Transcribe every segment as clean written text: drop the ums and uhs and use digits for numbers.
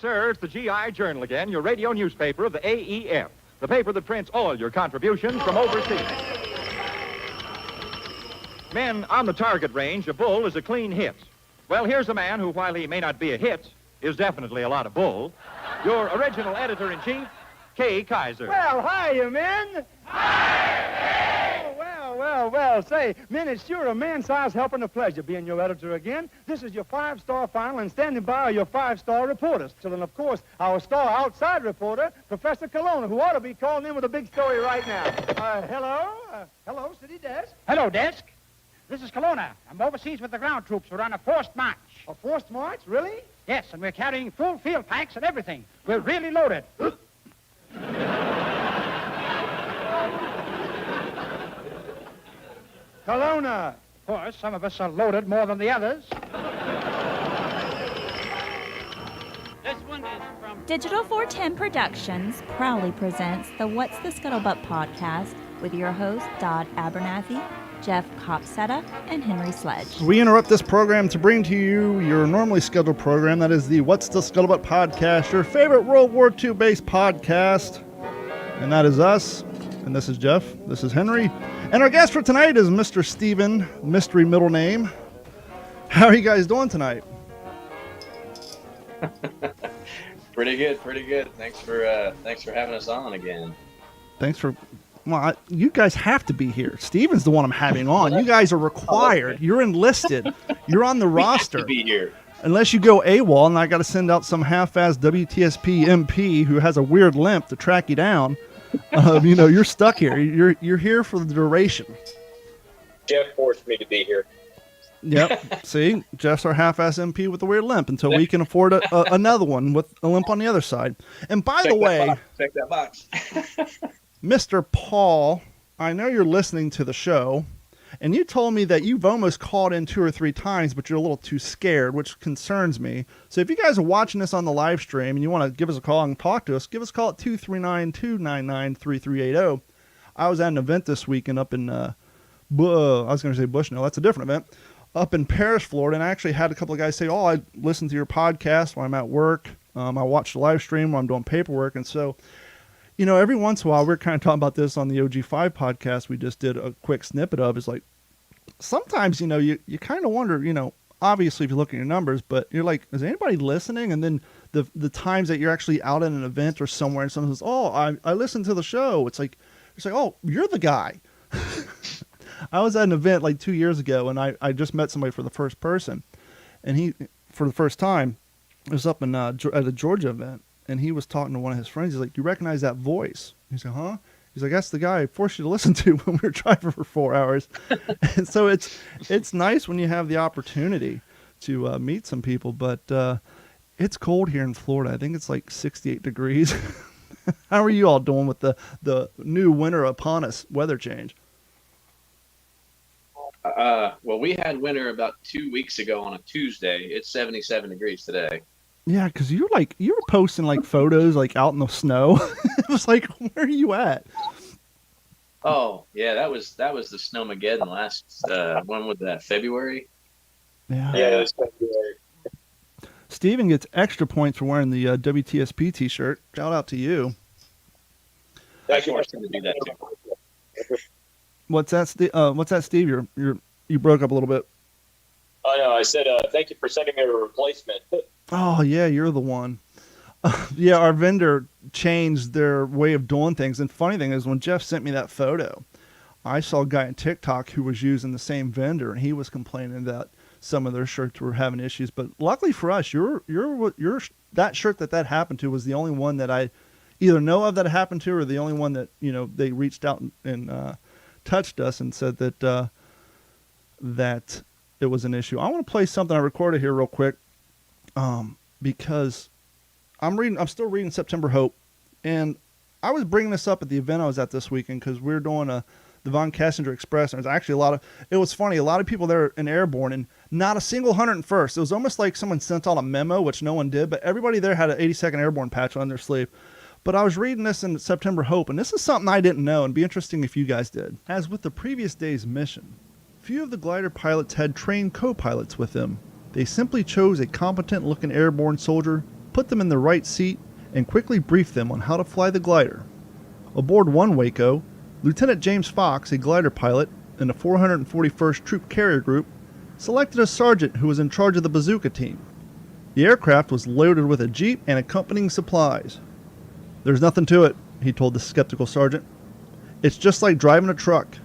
sir, it's the GI Journal again, your radio newspaper of the AEF, the paper that prints all your contributions from overseas. Men, on the target range, a bull is a clean hit. Well, here's a man who, while he may not be a hit, is definitely a lot of bull. Your original editor-in-chief, Kay Kaiser. Well, hiya, men. Hiya, well. Say, men, it's sure a man-sized help and a pleasure being your editor again. This is your five-star final, and standing by are your five-star reporters. And, of course, our star outside reporter, Professor Colonna, who ought to be calling in with a big story right now. Hello, city desk. Hello, desk. This is Colonna. I'm overseas with the ground troops. We're on a forced march. A forced march? Really? Yes, and we're carrying full field packs and everything. We're really loaded. Colonna. Of course, some of us are loaded more than the others. This one is from Digital 410 Productions proudly presents the What's the Scuttlebutt podcast with your hosts Dodd Abernathy, Jeff Copsetta, and Henry Sledge. We interrupt this program to bring to you your normally scheduled program, that is the What's the Scuttlebutt podcast, your favorite World War II based podcast. And that is us. And this is Jeff. This is Henry. And our guest for tonight is Mr. Stephen, mystery middle name. How are you guys doing tonight? Pretty good. Thanks for having us on again. Well, you guys have to be here. Steven's the one I'm having on. You guys are required. You're enlisted. You're on the roster. Have to be here. Unless you go AWOL, and I got to send out some half-assed WTSP MP who has a weird limp to track you down. You're stuck here. You're here for the duration. Jeff forced me to be here. Yep. See, Jeff's our half-ass MP with a weird limp until we can afford another one with a limp on the other side. And by the way, check that box. Mr. Paul, I know you're listening to the show, and you told me that you've almost called in 2 or 3 times, but you're a little too scared, which concerns me. So if you guys are watching this on the live stream and you want to give us a call and talk to us, give us a call at 239-299-3380. I was at an event this weekend up in, I was going to say Bushnell. That's a different event. Up in Paris, Florida, and I actually had a couple of guys say, I listen to your podcast when I'm at work. I watch the live stream when I'm doing paperwork. And so, every once in a while, we're kind of talking about this on the OG5 podcast we just did a quick snippet of. Is like, sometimes, you kind of wonder, obviously if you look at your numbers, but you're like, is anybody listening? And then the times that you're actually out at an event or somewhere and someone says, I listened to the show. It's like, oh, you're the guy. I was at an event like 2 years ago, and I just met somebody for the first person, and he, for the first time, it was up in at a Georgia event, and he was talking to one of his friends. He's like, "You recognize that voice?" He said, "Huh?" He's like, "That's the guy I forced you to listen to when we were driving for 4 hours." And so it's nice when you have the opportunity to meet some people, but it's cold here in Florida. I think it's like 68 degrees. How are you all doing with the new winter upon us weather change? Well, we had winter about 2 weeks ago on a Tuesday. It's 77 degrees today. Yeah, because you were posting like photos like out in the snow. It was like, where are you at? Oh yeah, that was the Snowmageddon last when was that, February? Yeah, it was February. Steven gets extra points for wearing the WTSP t-shirt. Shout out to you. I forced him to do that too. What's that, Steve? You broke up a little bit. Oh no, I said thank you for sending me a replacement. Oh yeah, you're the one. Yeah, our vendor changed their way of doing things. And funny thing is, when Jeff sent me that photo, I saw a guy on TikTok who was using the same vendor, and he was complaining that some of their shirts were having issues. But luckily for us, your that shirt that happened to was the only one that I either know of that happened to, or the only one that they reached out and touched us and said that that it was an issue. I want to play something I recorded here real quick because I'm still reading September Hope, and I was bringing this up at the event I was at this weekend because we were doing the Von Cassinger Express, and there's actually it was funny, a lot of people there in Airborne, and not a single 101st. It was almost like someone sent out a memo, which no one did, but everybody there had an 82nd Airborne patch on their sleeve. But I was reading this in September Hope, and this is something I didn't know, and it'd be interesting if you guys did. As with the previous day's mission, few of the glider pilots had trained co-pilots with them. They simply chose a competent-looking airborne soldier put them in the right seat, and quickly briefed them on how to fly the glider. Aboard one Waco, Lieutenant James Fox, a glider pilot in the 441st Troop Carrier Group, selected a sergeant who was in charge of the bazooka team. The aircraft was loaded with a jeep and accompanying supplies. "There's nothing to it," he told the skeptical sergeant. "It's just like driving a truck."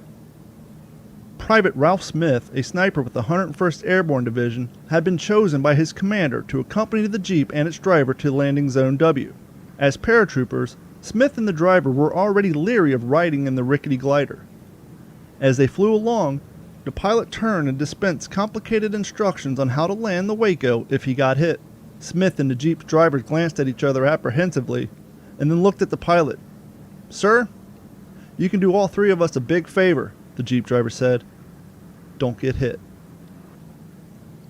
Private Ralph Smith, a sniper with the 101st Airborne Division, had been chosen by his commander to accompany the jeep and its driver to landing zone W. As paratroopers, Smith and the driver were already leery of riding in the rickety glider. As they flew along, the pilot turned and dispensed complicated instructions on how to land the Waco if he got hit. Smith and the jeep's drivers glanced at each other apprehensively and then looked at the pilot. "Sir, you can do all three of us a big favor," the jeep driver said. "Don't get hit."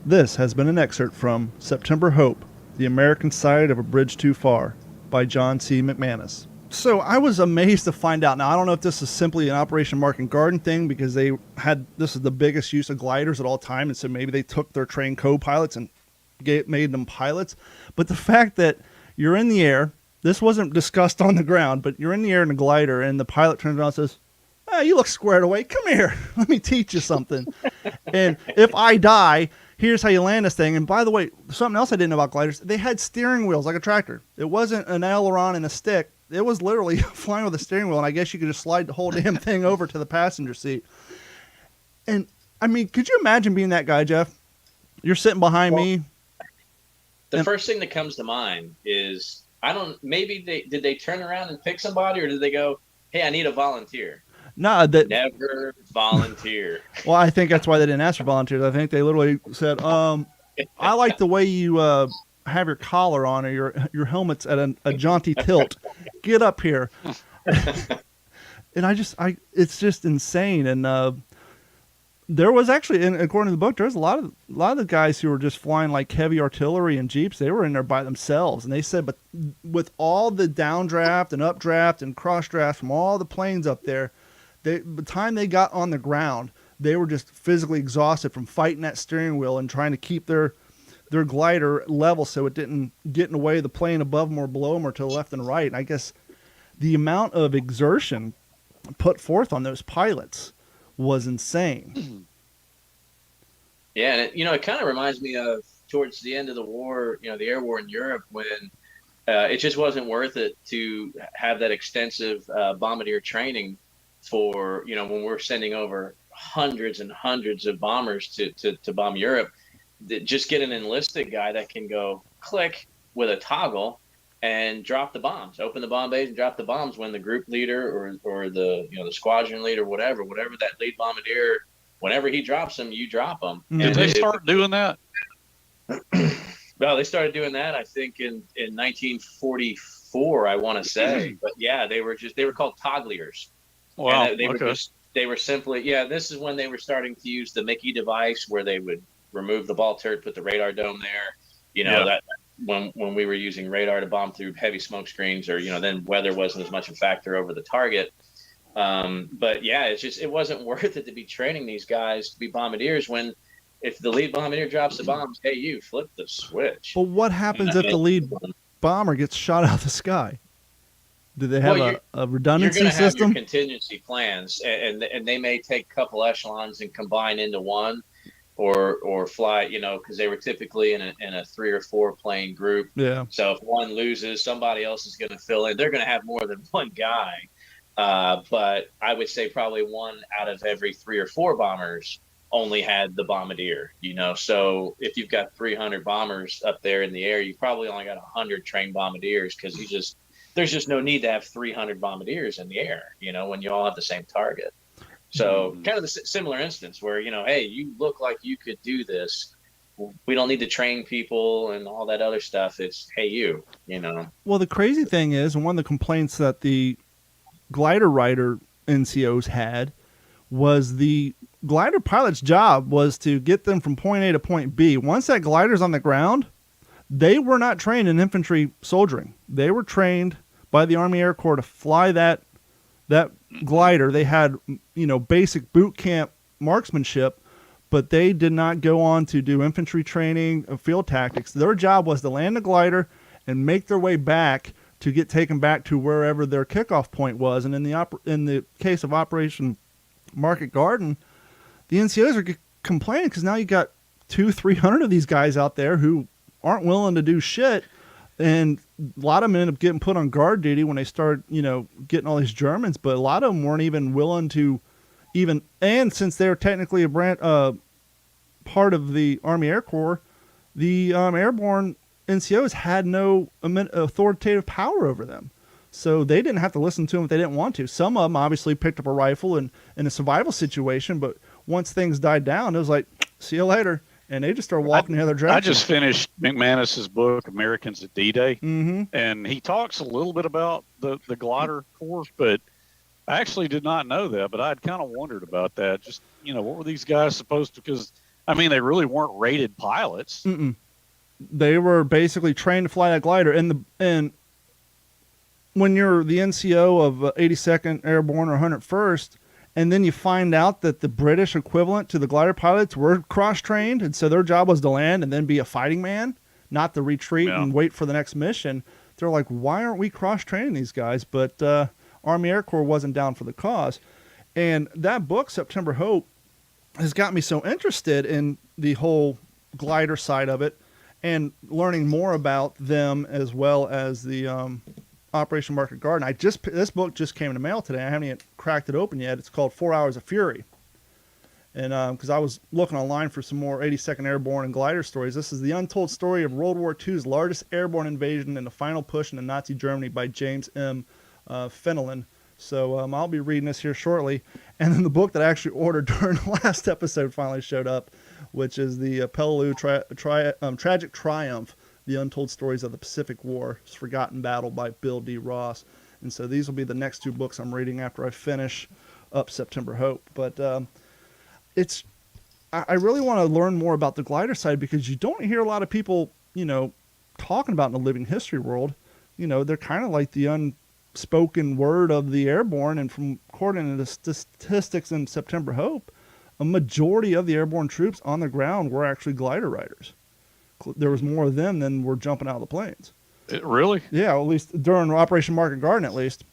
This has been an excerpt from September Hope, The American Side of a Bridge Too Far by John C. McManus. So I was amazed to find out. Now, I don't know if this is simply an Operation Market Garden thing because this is the biggest use of gliders at all time, and so maybe they took their trained co-pilots and made them pilots. But the fact that you're in the air, this wasn't discussed on the ground, but you're in the air in a glider, and the pilot turns around and says, "You look squared away. Come here. Let me teach you something. And if I die, here's how you land this thing." And by the way, something else I didn't know about gliders, they had steering wheels like a tractor. It wasn't an aileron and a stick. It was literally flying with a steering wheel, and I guess you could just slide the whole damn thing over to the passenger seat. And, I mean, could you imagine being that guy, Jeff? You're sitting behind me. The first thing that comes to mind is, did they turn around and pick somebody, or did they go, "Hey, I need a volunteer"? No, Never volunteer. Well, I think that's why they didn't ask for volunteers. I think they literally said, "I like the way you have your collar on, or your helmet's at a jaunty tilt. Get up here." And it's just insane. And there was actually, and according to the book, there's a lot of the guys who were just flying like heavy artillery and jeeps. They were in there by themselves, and they said, but with all the downdraft and updraft and crossdraft from all the planes up there, by the time they got on the ground, they were just physically exhausted from fighting that steering wheel and trying to keep their glider level so it didn't get in the way of the plane above them or below them or to the left and right. And I guess the amount of exertion put forth on those pilots was insane. Yeah, and it kind of reminds me of towards the end of the war, the air war in Europe, when it just wasn't worth it to have that extensive bombardier training for, when we're sending over hundreds and hundreds of bombers to bomb Europe. Just get an enlisted guy that can go click with a toggle and drop the bombs, open the bomb bays and drop the bombs when the group leader or the the squadron leader, whatever that lead bombardier, whenever he drops them, you drop them. Did they start doing that? Well, they started doing that, I think, in 1944, I want to say. But yeah, they were called toggliers. Wow. They were simply, this is when they were starting to use the Mickey device, where they would remove the ball turret, put the radar dome there. That when we were using radar to bomb through heavy smoke screens, or then weather wasn't as much a factor over the target. But yeah, it wasn't worth it to be training these guys to be bombardiers when, if the lead bombardier drops the bombs, hey, you flip the switch. But what happens if the lead bomber gets shot out of the sky? Do they have a redundancy system? You're going to have your contingency plans, and they may take a couple echelons and combine into one, or fly, because they were typically in a 3 or 4 plane group. Yeah. So if one loses, somebody else is going to fill in. They're going to have more than one guy, but I would say probably one out of every 3 or 4 bombers only had the bombardier. So if you've got 300 bombers up there in the air, you probably only got 100 trained bombardiers, because there's just no need to have 300 bombardiers in the air, when you all have the same target. So kind of the similar instance where, hey, you look like you could do this. We don't need to train people and all that other stuff. It's, hey, you. Well, the crazy thing is, and one of the complaints that the glider rider NCOs had was the glider pilot's job was to get them from point A to point B. Once that glider's on the ground, they were not trained in infantry soldiering. They were trained by the Army Air Corps to fly that glider. They had, basic boot camp marksmanship, but they did not go on to do infantry training, field tactics. Their job was to land the glider and make their way back to get taken back to wherever their kickoff point was. And in the case of Operation Market Garden, the NCOs are complaining because now you got 200-300 of these guys out there who aren't willing to do shit. And a lot of them end up getting put on guard duty when they start, getting all these Germans. But a lot of them weren't even willing to and since they're technically a part of the Army Air Corps, the Airborne NCOs had no authoritative power over them. So they didn't have to listen to them if they didn't want to. Some of them obviously picked up a rifle in a survival situation, but once things died down, it was like, see you later. And they just started walking the other direction. I just finished McManus's book, Americans at D-Day, mm-hmm. and he talks a little bit about the glider corps, but I actually did not know that, but I'd kind of wondered about that. Just, what were these guys supposed to, because, they really weren't rated pilots. Mm-mm. They were basically trained to fly that glider. And when you're the NCO of 82nd Airborne or 101st, and then you find out that the British equivalent to the glider pilots were cross-trained, and so their job was to land and then be a fighting man, not to retreat and wait for the next mission. They're like, why aren't we cross-training these guys? But Army Air Corps wasn't down for the cause. And that book, September Hope, has got me so interested in the whole glider side of it and learning more about them as well as the Operation Market Garden. This book just came in the mail today. I haven't even cracked it open yet. It's called 4 Hours of Fury. And because I was looking online for some more 82nd Airborne and glider stories, this is the untold story of World War II's largest airborne invasion and the final push into Nazi Germany by James M. Fenelon. So I'll be reading this here shortly. And then the book that I actually ordered during the last episode finally showed up, which is the Peleliu Tragic Triumph, The Untold Stories of the Pacific War's Forgotten Battle by Bill D. Ross. And so these will be the next two books I'm reading after I finish up September Hope. But I really want to learn more about the glider side because you don't hear a lot of people, talking about in the living history world. They're kind of like the unspoken word of the airborne. And from according to the statistics in September Hope, a majority of the airborne troops on the ground were actually glider riders. There was more of them than were jumping out of the planes. Really? Yeah, at least during Operation Market Garden, at least.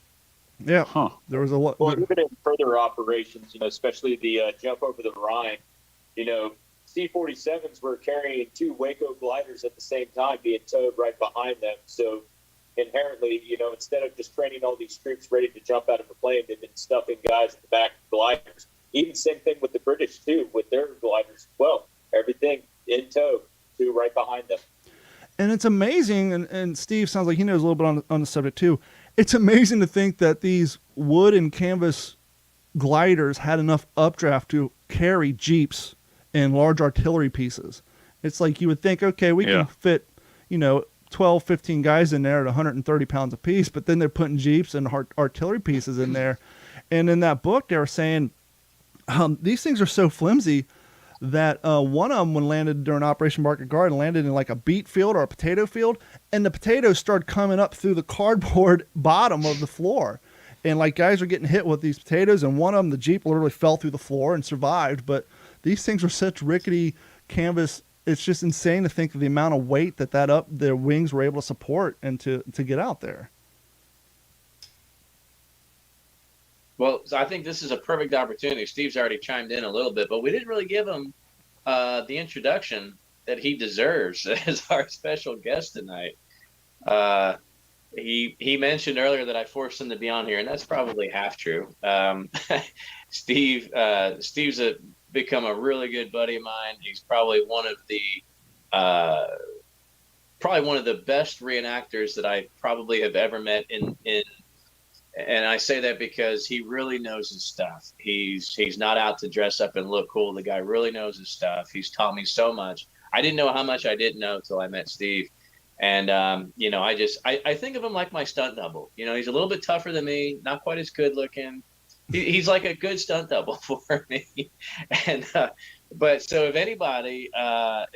Yeah. Huh. There was a lot. Well, even in further operations, especially the jump over the Rhine, C-47s were carrying two Waco gliders at the same time, being towed right behind them. So inherently, instead of just training all these troops ready to jump out of a plane, they've been stuffing guys in the back of gliders. Even same thing with the British, too, with their gliders. Well, everything in tow, two right behind them. And it's amazing, and Steve sounds like he knows a little bit on the subject, too. It's amazing to think that these wood and canvas gliders had enough updraft to carry jeeps and large artillery pieces. It's like you would think, okay, we can fit, 12, 15 guys in there at 130 pounds apiece, but then they're putting jeeps and artillery pieces in there. And in that book, they were saying these things are so flimsy that one of them, when landed during Operation Market Garden, landed in like a beet field or a potato field, and the potatoes started coming up through the cardboard bottom of the floor. And like guys are getting hit with these potatoes, and one of them, the Jeep, literally fell through the floor and survived. But these things are such rickety canvas. It's just insane to think of the amount of weight that their wings were able to support and to get out there. Well, so I think this is a perfect opportunity. Steve's already chimed in a little bit, but we didn't really give him the introduction that he deserves as our special guest tonight. He mentioned earlier that I forced him to be on here, and that's probably half true. Steve's become a really good buddy of mine. He's probably one of the best reenactors that I probably have ever met and I say that because he really knows his stuff. He's not out to dress up and look cool. The guy really knows his stuff. He's taught me so much. I didn't know how much I didn't know until I met Steve. And, I think of him like my stunt double. He's a little bit tougher than me, not quite as good looking. He's like a good stunt double for me. And, but so if anybody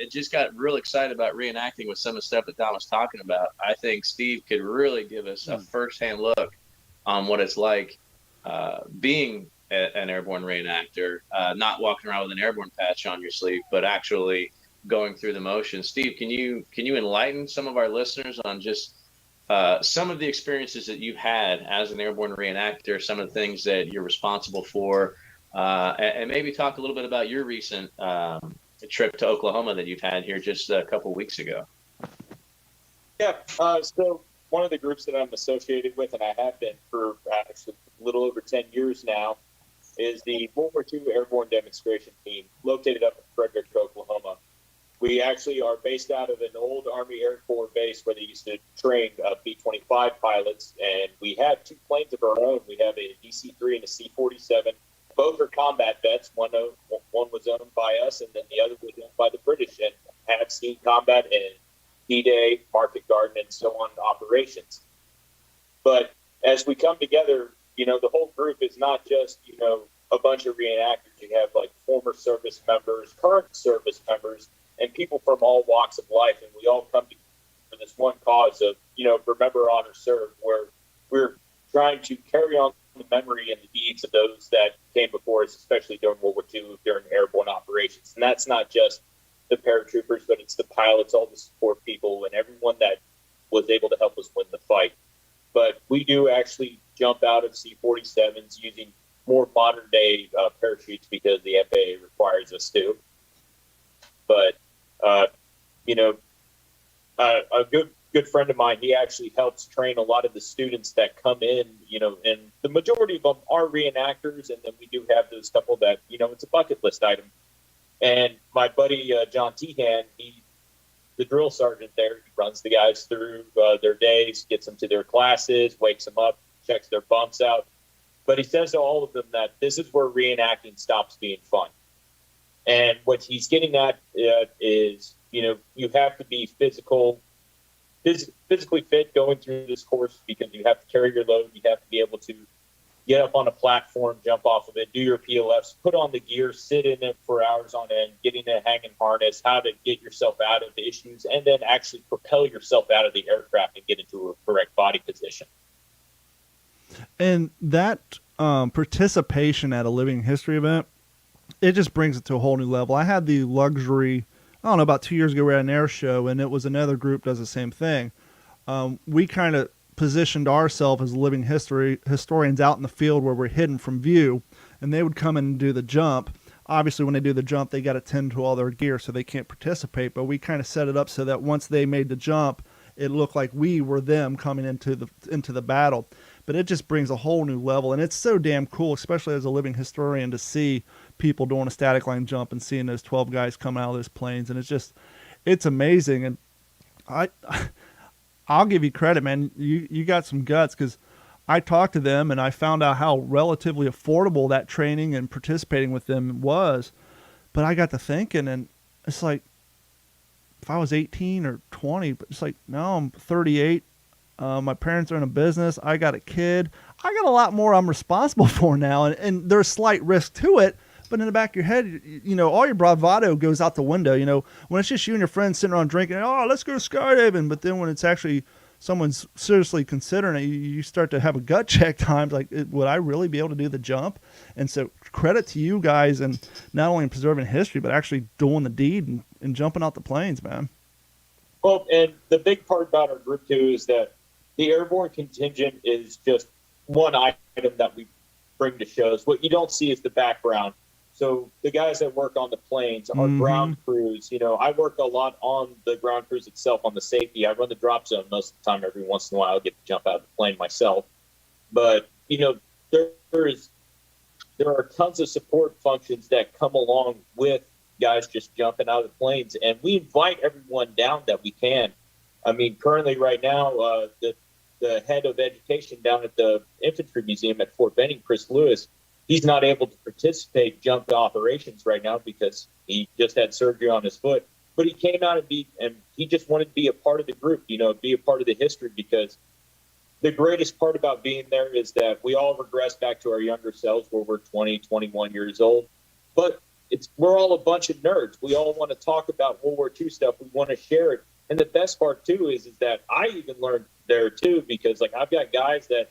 just got real excited about reenacting with some of the stuff that Don was talking about, I think Steve could really give us a firsthand look on what it's like being an airborne reenactor, not walking around with an airborne patch on your sleeve, but actually going through the motions. Steve, can you enlighten some of our listeners on just some of the experiences that you've had as an airborne reenactor, some of the things that you're responsible for, and maybe talk a little bit about your recent trip to Oklahoma that you've had here just a couple weeks ago? Yeah. So one of the groups that I'm associated with, and I have been for actually a little over 10 years now, is the World War II Airborne Demonstration Team, located up in Frederick, Oklahoma. We actually are based out of an old Army Air Corps base where they used to train B-25 pilots, and we have 2 planes of our own. We have a DC-3 and a C-47. Both are combat vets. One was owned by us, and then the other was owned by the British, and have seen combat in D-Day, Market Garden, and so on operations. But as we come together, the whole group is not just, a bunch of reenactors. You have like former service members, current service members, and people from all walks of life. And we all come together for this one cause of, remember, honor, serve, where we're trying to carry on the memory and the deeds of those that came before us, especially during World War II, during airborne operations. And that's not just the paratroopers, but it's the pilots, all the support people, and everyone that was able to help us win the fight. But we do actually jump out of C-47s using more modern-day parachutes because the FAA requires us to. But, a good friend of mine, he actually helps train a lot of the students that come in, and the majority of them are reenactors, and then we do have those couple that, it's a bucket list item. And my buddy, John Tehan, the drill sergeant there, he runs the guys through their days, gets them to their classes, wakes them up, checks their bumps out. But he says to all of them that this is where reenacting stops being fun. And what he's getting at is, you have to be physically fit going through this course because you have to carry your load. You have to be able to get up on a platform, jump off of it, do your PLFs, put on the gear, sit in it for hours on end, getting a hanging harness, how to get yourself out of the issues, and then actually propel yourself out of the aircraft and get into a correct body position. And that participation at a living history event, it just brings it to a whole new level. I had the luxury, I don't know, about 2 years ago, we were at an air show, and it was another group does the same thing. We kind of positioned ourselves as living historians out in the field where we're hidden from view, and they would come in and do the jump. Obviously, when they do the jump, they got to tend to all their gear, so they can't participate. But we kind of set it up so that once they made the jump, it looked like we were them coming into the battle. But it just brings a whole new level, and it's so damn cool, especially as a living historian, to see people doing a static line jump and seeing those 12 guys coming out of those planes, and it's amazing. And I'll give you credit, man. You got some guts, because I talked to them and I found out how relatively affordable that training and participating with them was. But I got to thinking, and it's like, if I was 18 or 20, but it's like, no, I'm 38. My parents are in a business. I got a kid. I got a lot more I'm responsible for now, and there's slight risk to it. But in the back of your head, all your bravado goes out the window. When it's just you and your friends sitting around drinking, oh, let's go skydiving. But then when it's actually someone's seriously considering it, you start to have a gut check times, like, would I really be able to do the jump? And so credit to you guys, and not only in preserving history, but actually doing the deed and jumping out the planes, man. Well, and the big part about our group, too, is that the airborne contingent is just one item that we bring to shows. What you don't see is the background. So the guys that work on the planes, our ground crews, I work a lot on the ground crews itself, on the safety. I run the drop zone most of the time. Every once in a while, I'll get to jump out of the plane myself. But, there are tons of support functions that come along with guys just jumping out of the planes. And we invite everyone down that we can. I mean, currently right now, the head of education down at the Infantry Museum at Fort Benning, Chris Lewis, he's not able to participate jump operations right now because he just had surgery on his foot. But he came out and he just wanted to be a part of the group, be a part of the history, because the greatest part about being there is that we all regress back to our younger selves where we're 20, 21 years old. But we're all a bunch of nerds. We all want to talk about World War II stuff. We want to share it. And the best part, too, is that I even learned there, too, because, I've got guys that,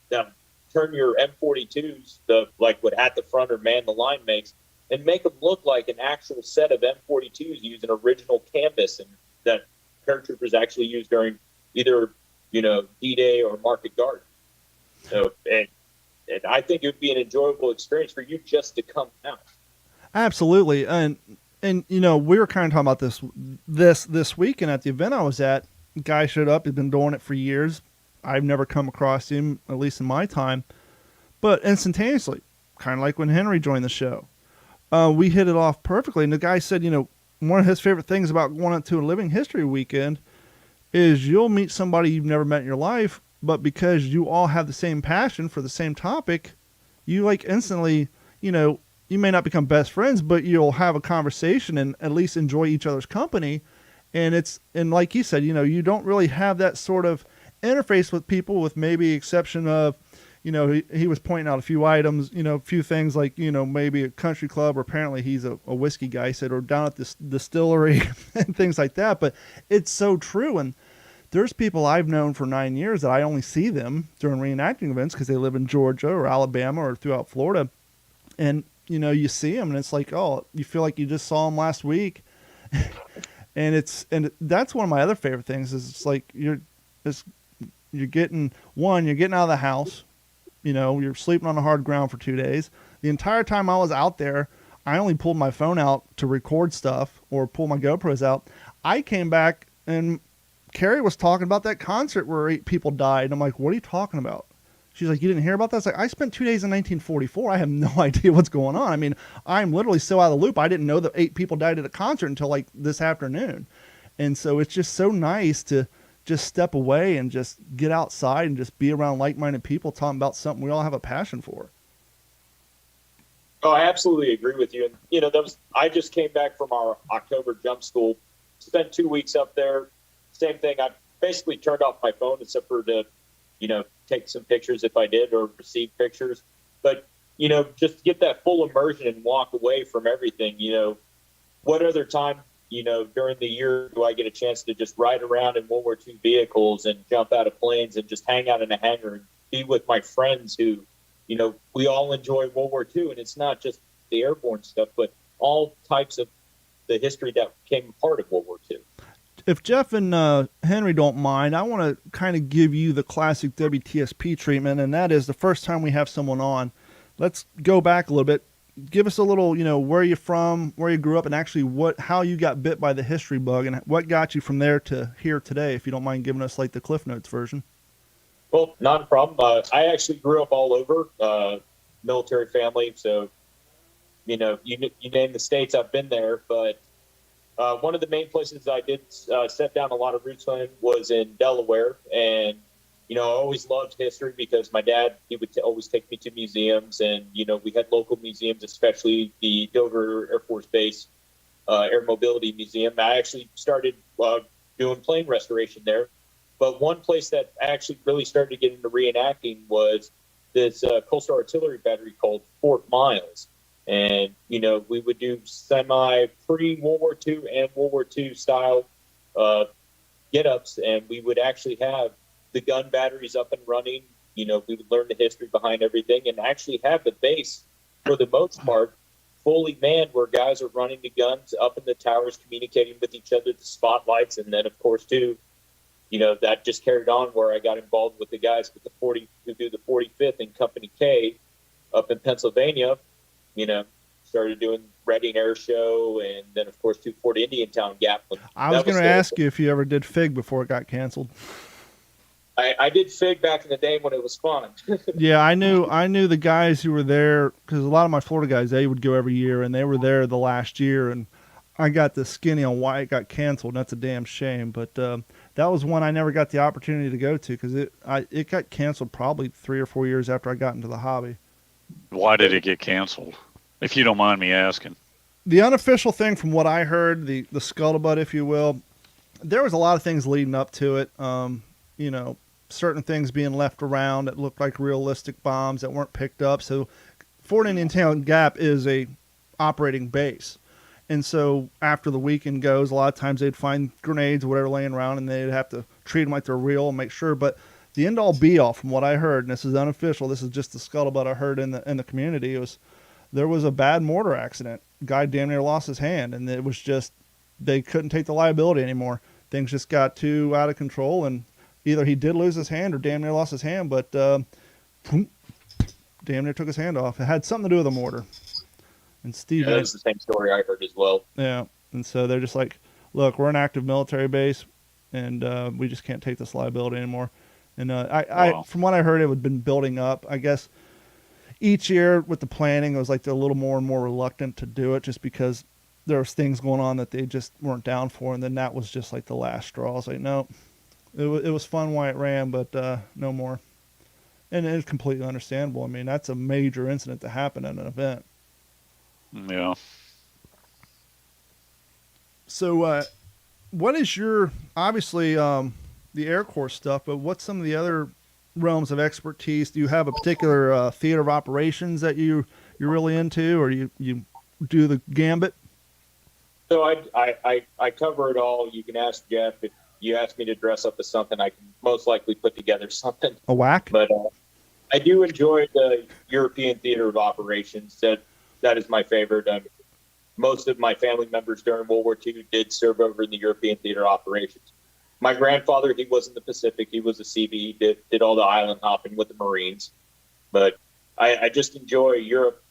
that turn your M42s, what At the Front or Man the Line makes, and make them look like an actual set of M42s using original canvas and that paratroopers actually used during either, D-Day or Market Garden. So, and I think it would be an enjoyable experience for you just to come out. Absolutely. And we were kind of talking about this weekend at the event I was at. Guy showed up. He'd been doing it for years. I've never come across him, at least in my time. But instantaneously, kind of like when Henry joined the show, we hit it off perfectly. And the guy said, one of his favorite things about going out to a Living History weekend is you'll meet somebody you've never met in your life, but because you all have the same passion for the same topic, you like instantly, you may not become best friends, but you'll have a conversation and at least enjoy each other's company. And like you said, you don't really have that sort of interface with people, with maybe exception of, he was pointing out a few items, a few things like, maybe a country club, or apparently he's a whiskey guy, said, or down at this distillery and things like that. But it's so true. And there's people I've known for 9 years that I only see them during reenacting events because they live in Georgia or Alabama or throughout Florida. And, you see them and it's like, oh, you feel like you just saw them last week. And that's one of my other favorite things is it's like you're getting out of the house. You're sleeping on the hard ground for 2 days. The entire time I was out there, I only pulled my phone out to record stuff or pull my GoPros out. I came back and Carrie was talking about that concert where 8 people died. And I'm like, what are you talking about? She's like, you didn't hear about that? I was like, I spent 2 days in 1944. I have no idea what's going on. I mean, I'm literally so out of the loop. I didn't know that 8 people died at a concert until like this afternoon. And so it's just so nice to just step away and just get outside and just be around like-minded people talking about something we all have a passion for. Oh, I absolutely agree with you. And, I just came back from our October jump school, spent 2 weeks up there. Same thing. I basically turned off my phone except for to, take some pictures if I did or receive pictures. But, just get that full immersion and walk away from everything. What other time, during the year do I get a chance to just ride around in World War II vehicles and jump out of planes and just hang out in a hangar and be with my friends who, we all enjoy World War II. And it's not just the airborne stuff, but all types of the history that became part of World War II. If Jeff and Henry don't mind, I want to kind of give you the classic WTSP treatment, and that is the first time we have someone on. Let's go back a little bit. Give us a little, where you're from, where you grew up, and actually how you got bit by the history bug, and what got you from there to here today, if you don't mind giving us like the Cliff Notes version. Well, not a problem. I actually grew up all over, military family, so, you name the states, I've been there, but one of the main places I did set down a lot of roots on was in Delaware. And, I always loved history because my dad, he would always take me to museums. And, we had local museums, especially the Dover Air Force Base Air Mobility Museum. I actually started doing plane restoration there. But one place that I actually really started to get into reenacting was this coastal artillery battery called Fort Miles. And, we would do pre-World War II and World War II style get-ups, and we would actually have the gun batteries up and running. We would learn the history behind everything and actually have the base, for the most part, fully manned where guys are running the guns up in the towers, communicating with each other, the spotlights. And then, of course, too, that just carried on where I got involved with the guys with who do the 45th in Company K up in Pennsylvania. Started doing Reading Air Show, and then, of course, to Fort Indiantown Gap. I was going to ask you if you ever did FIG before it got canceled. I did FIG back in the day when it was fun. Yeah, I knew the guys who were there, because a lot of my Florida guys, they would go every year, and they were there the last year, and I got the skinny on why it got canceled. That's a damn shame, but that was one I never got the opportunity to go to, because it got canceled probably 3 or 4 years after I got into the hobby. Why did it get canceled, if you don't mind me asking? The unofficial thing from what I heard, the scuttlebutt, if you will, there was a lot of things leading up to it. Certain things being left around that looked like realistic bombs that weren't picked up. So Fort Indiantown Gap is a operating base. And so after the weekend goes, a lot of times they'd find grenades or whatever laying around, and they'd have to treat them like they're real and make sure. But the end all be all from what I heard, and this is unofficial, this is just the scuttlebutt I heard in the community, it was there was a bad mortar accident. Guy damn near lost his hand, and it was just, they couldn't take the liability anymore. Things just got too out of control, and either he did lose his hand or damn near lost his hand, but damn near took his hand off. It had something to do with the mortar. And Steve, that was the same story I heard as well. Yeah, and so they're just like, look, we're an active military base, and we just can't take this liability anymore. And I from what I heard, it had been building up. I guess each year with the planning, it was like they're a little more and more reluctant to do it just because there was things going on that they just weren't down for. And then that was just like the last straw. I was like, no, it was fun while it ran, but no more. And it's completely understandable. I mean, that's a major incident to happen at an event. Yeah. So what is your, obviously the Air Corps stuff, but what's some of the other realms of expertise? Do you have a particular theater of operations that you're really into, or you do the gambit? So I cover it all. You can ask Jeff. If you ask me to dress up as something, I can most likely put together something. A whack? But I do enjoy the European theater of operations. That is my favorite. Most of my family members during World War II did serve over in the European theater of operations. My grandfather, he was in the Pacific. He was a CV, did all the island hopping with the Marines. But I just enjoy Europe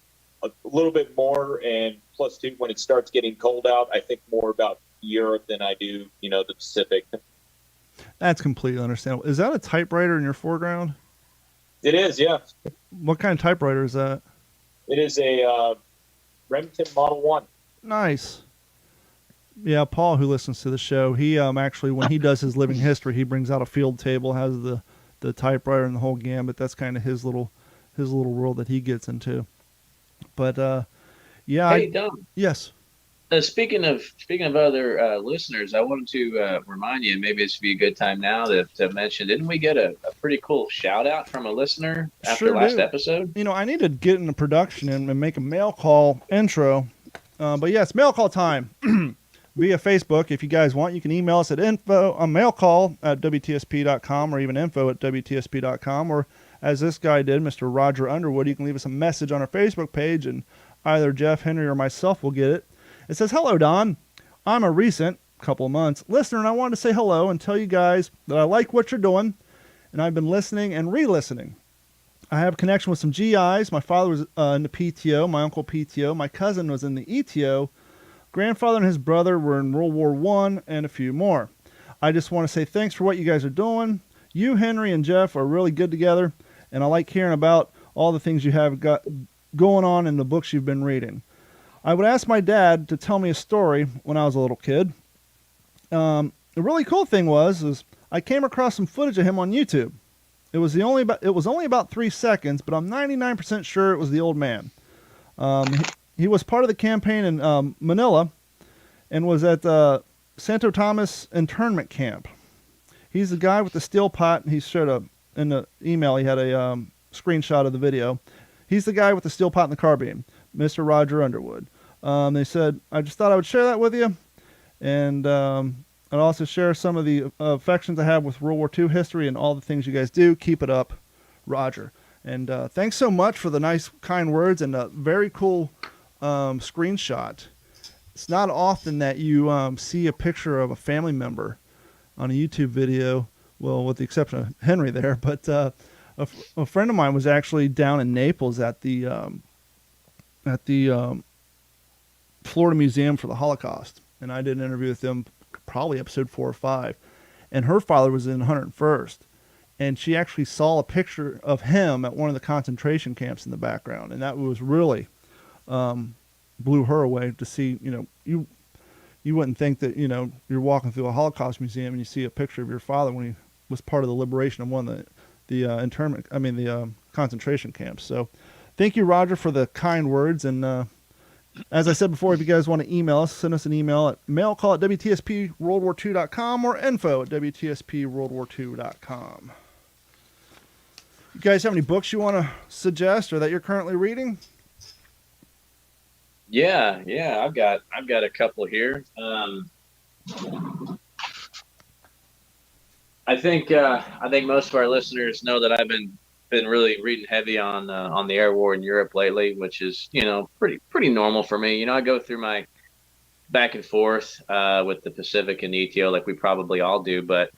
a little bit more. And plus, too, when it starts getting cold out, I think more about Europe than I do, the Pacific. That's completely understandable. Is that a typewriter in your foreground? It is, yeah. What kind of typewriter is that? It is a Remington Model 1. Nice. Yeah, Paul, who listens to the show, he actually, when he does his living history, he brings out a field table, has the typewriter and the whole gambit. That's kind of his little world that he gets into. But yeah. Hey, Don. Yes. Speaking of other listeners, I wanted to remind you, and maybe this would be a good time now to mention, didn't we get a pretty cool shout out from a listener after last episode? I need to get into production and make a mail call intro. But yes, mail call time. Via Facebook. If you guys want, you can email us at mailcall@WTSP.com or even info@WTSP.com, or as this guy did, Mr. Roger Underwood, you can leave us a message on our Facebook page and either Jeff, Henry, or myself will get it. It says, hello, Don. I'm a recent, couple of months, listener, and I wanted to say hello and tell you guys that I like what you're doing, and I've been listening and re-listening. I have a connection with some GIs. My father was in the PTO, my uncle PTO. My cousin was in the ETO. Grandfather and his brother were in World War I, and a few more. I just want to say thanks for what you guys are doing. You, Henry, and Jeff are really good together, and I like hearing about all the things you have got going on in the books you've been reading. I would ask my dad to tell me a story when I was a little kid. The really cool thing was I came across some footage of him on YouTube. It was only about 3 seconds, but I'm 99% sure it was the old man. He was part of the campaign in Manila and was at Santo Tomas internment camp. He's the guy with the steel pot. He showed in the email, he had a screenshot of the video. He's the guy with the steel pot and the carbine, Mr. Roger Underwood. They said, I just thought I would share that with you. And I'd also share some of the affections I have with World War II history and all the things you guys do. Keep it up, Roger. And thanks so much for the nice, kind words and a very cool screenshot. It's not often that you see a picture of a family member on a YouTube video, well, with the exception of Henry there, but a friend of mine was actually down in Naples at the Florida Museum for the Holocaust, and I did an interview with them, probably episode 4 or 5, and her father was in 101st, and she actually saw a picture of him at one of the concentration camps in the background, and that was really blew her away to see. You wouldn't think that you're walking through a Holocaust museum and you see a picture of your father when he was part of the liberation of one of the concentration camps. So thank you, Roger, for the kind words. And as I said before, if you guys want to email us, send us an email at mailcall@WTSPWorldWar2.com or info@WTSPWorldWar2.com. You guys have any books you want to suggest or that you're currently reading? Yeah, I've got a couple here. I think most of our listeners know that I've been been really reading heavy on the air war in Europe lately, which is, pretty normal for me. I go through my back and forth with the Pacific and the ETO like we probably all do, but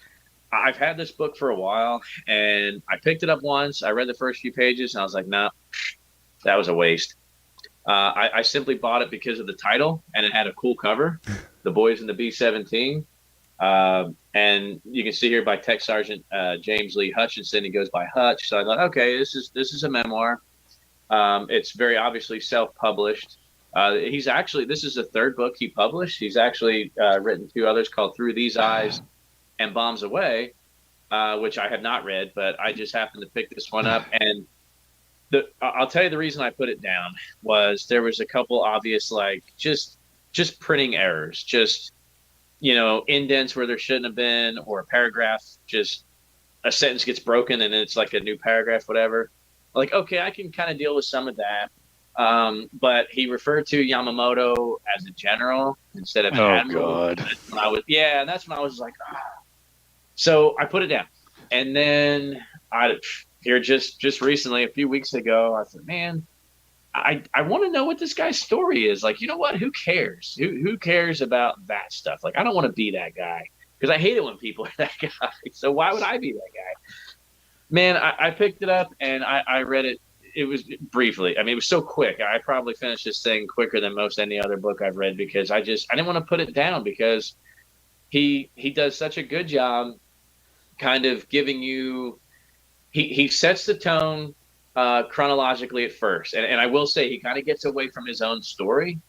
I've had this book for a while, and I picked it up once. I read the first few pages, and I was like, nah, that was a waste. I simply bought it because of the title, and it had a cool cover, The Boys in the B-17. And you can see here by Tech Sergeant James Lee Hutchinson. He goes by Hutch. So I thought, okay, this is a memoir. It's very obviously self-published. This is the third book he published. He's actually written 2 others called Through These Eyes and Bombs Away, which I had not read, but I just happened to pick this one up. And I'll tell you the reason I put it down was there was a couple obvious, like, just printing errors, just, indents where there shouldn't have been, or a paragraph, just a sentence gets broken and it's like a new paragraph, whatever. Like, okay, I can kind of deal with some of that. But he referred to Yamamoto as a general instead of admiral. God. And that's when I was like, So I put it down. And then just recently, a few weeks ago, I said, man, I want to know what this guy's story is. Like, you know what? Who cares? Who cares about that stuff? Like, I don't want to be that guy, because I hate it when people are that guy. So why would I be that guy? Man, I picked it up and I read it. It was briefly. I mean, it was so quick. I probably finished this thing quicker than most any other book I've read, because I didn't want to put it down, because he does such a good job kind of giving you, he sets the tone chronologically at first. And I will say he kind of gets away from his own story,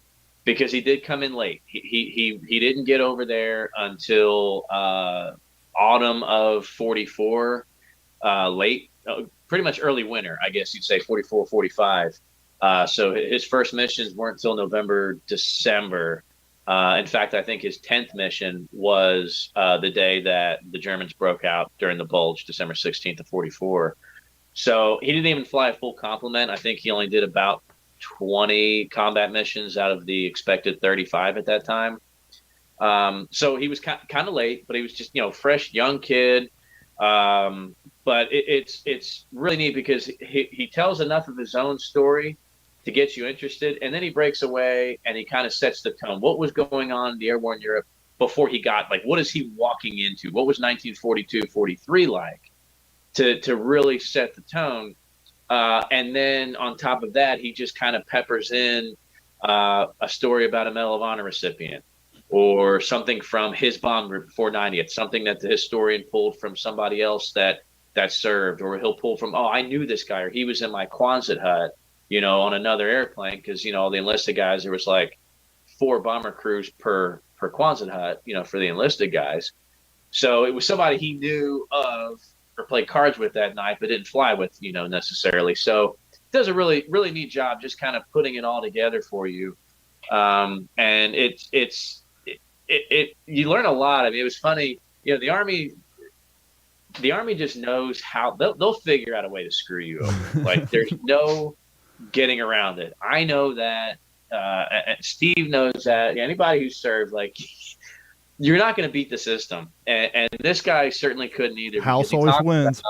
because he did come in late. He didn't get over there until autumn of 44, late, pretty much early winter, I guess you'd say, 44, 45. So his first missions weren't until November, December. In fact, I think his 10th mission was the day that the Germans broke out during the Bulge, December 16th of 44. So he didn't even fly a full complement. I think he only did about 20 combat missions out of the expected 35 at that time. So he was kind of late, but he was just, fresh, young kid. But it's really neat, because he tells enough of his own story to get you interested, and then he breaks away and he kind of sets the tone. What was going on in the Airborne Europe before he got, like, what is he walking into? What was 1942-43 like to really set the tone? And then on top of that, he just kind of peppers in a story about a Medal of Honor recipient, or something from his bomb group, 490th, something that the historian pulled from somebody else that served, or he'll pull from, I knew this guy, or he was in my Quonset hut, on another airplane, because, all the enlisted guys, there was like 4 bomber crews per Quonset hut, for the enlisted guys. So it was somebody he knew of or played cards with that night, but didn't fly with, necessarily. So it does a really, really neat job just kind of putting it all together for you. And you learn a lot. I mean, it was funny, the Army just knows how they'll figure out a way to screw you over. Like, there's no getting around it. I know that. Steve knows that. Anybody who served, like, you're not going to beat the system. And this guy certainly couldn't either. House always wins.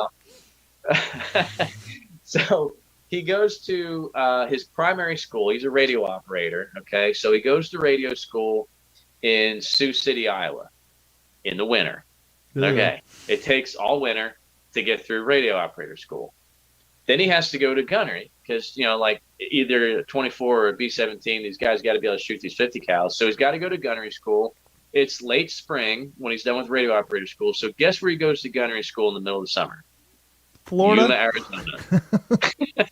So he goes to his primary school. He's a radio operator. Okay. So he goes to radio school in Sioux City, Iowa in the winter. Yeah. Okay. It takes all winter to get through radio operator school. Then he has to go to gunnery, because, like either a 24 or a B-17, these guys got to be able to shoot these 50 cals. So he's got to go to gunnery school. It's late spring when he's done with radio operator school. So guess where he goes to gunnery school in the middle of the summer? Florida? Yuma, Arizona.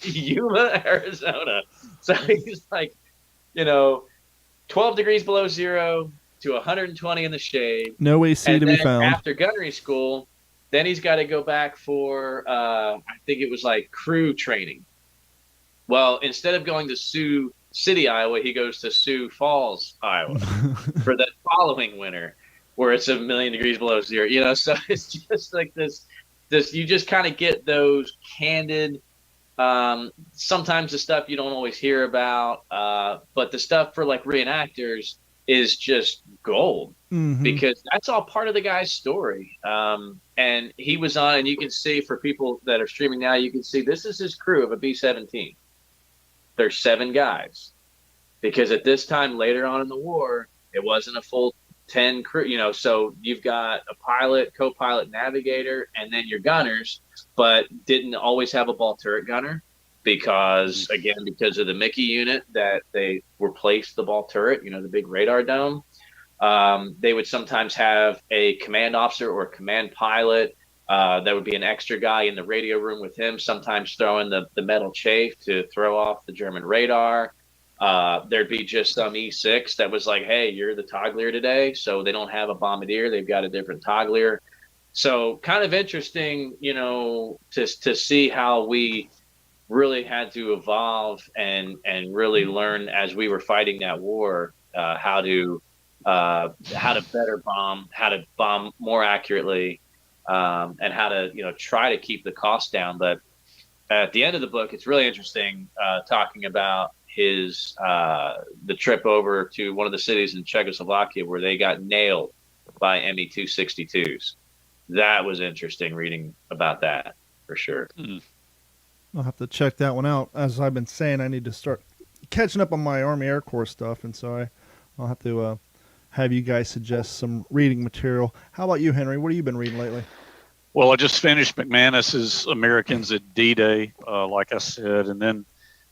Yuma, Arizona. So he's like, 12 degrees below zero to 120 in the shade. No AC and to then be found. After gunnery school, then he's got to go back for, I think it was like crew training. Well, instead of going to Sioux City, Iowa, he goes to Sioux Falls, Iowa for the following winter, where it's 1,000,000 degrees below zero. So it's just like this you just kind of get those candid, sometimes the stuff you don't always hear about, but the stuff for like reenactors is just gold. because that's all part of the guy's story. And he was on, and you can see, for people that are streaming now, you can see this is his crew of a B-17. There's 7 guys, because at this time later on in the war, it wasn't a full 10 crew, so you've got a pilot, co-pilot, navigator, and then your gunners, but didn't always have a ball turret gunner because of the Mickey unit that they replaced the ball turret, the big radar dome. They would sometimes have a command officer or a command pilot. There would be an extra guy in the radio room with him, sometimes throwing the metal chafe to throw off the German radar. There'd be just some E6 that was like, hey, you're the toggler today. So they don't have a bombardier. They've got a different toggler. So kind of interesting, to see how we really had to evolve and really learn as we were fighting that war, how to better bomb, how to bomb more accurately, and how to, try to keep the cost down. But at the end of the book, it's really interesting, talking about his the trip over to one of the cities in Czechoslovakia where they got nailed by Me-262s. That was interesting reading about that, for sure. I'll have to check that one out. As I've been saying, I need to start catching up on my Army Air Corps stuff, and so I'll have to have you guys suggest some reading material. How about you, Henry? What have you been reading lately? Well, I just finished McManus's Americans at D-Day, like I said, and then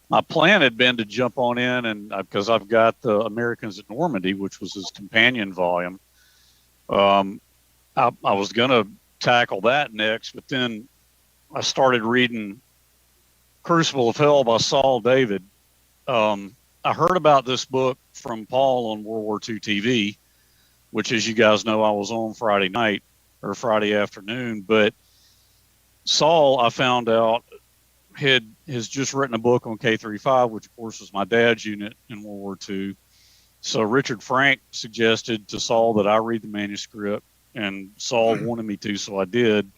my plan had been to jump on in, and because I've got the Americans at Normandy, which was his companion volume. I was going to tackle that next, but then I started reading Crucible of Hell by Saul David. I heard about this book from Paul on World War II TV, which, as you guys know, I was on Friday night or Friday afternoon. But Saul, I found out, has just written a book on K-35, which, of course, was my dad's unit in World War II. So Richard Frank suggested to Saul that I read the manuscript, and Saul wanted me to, so I did.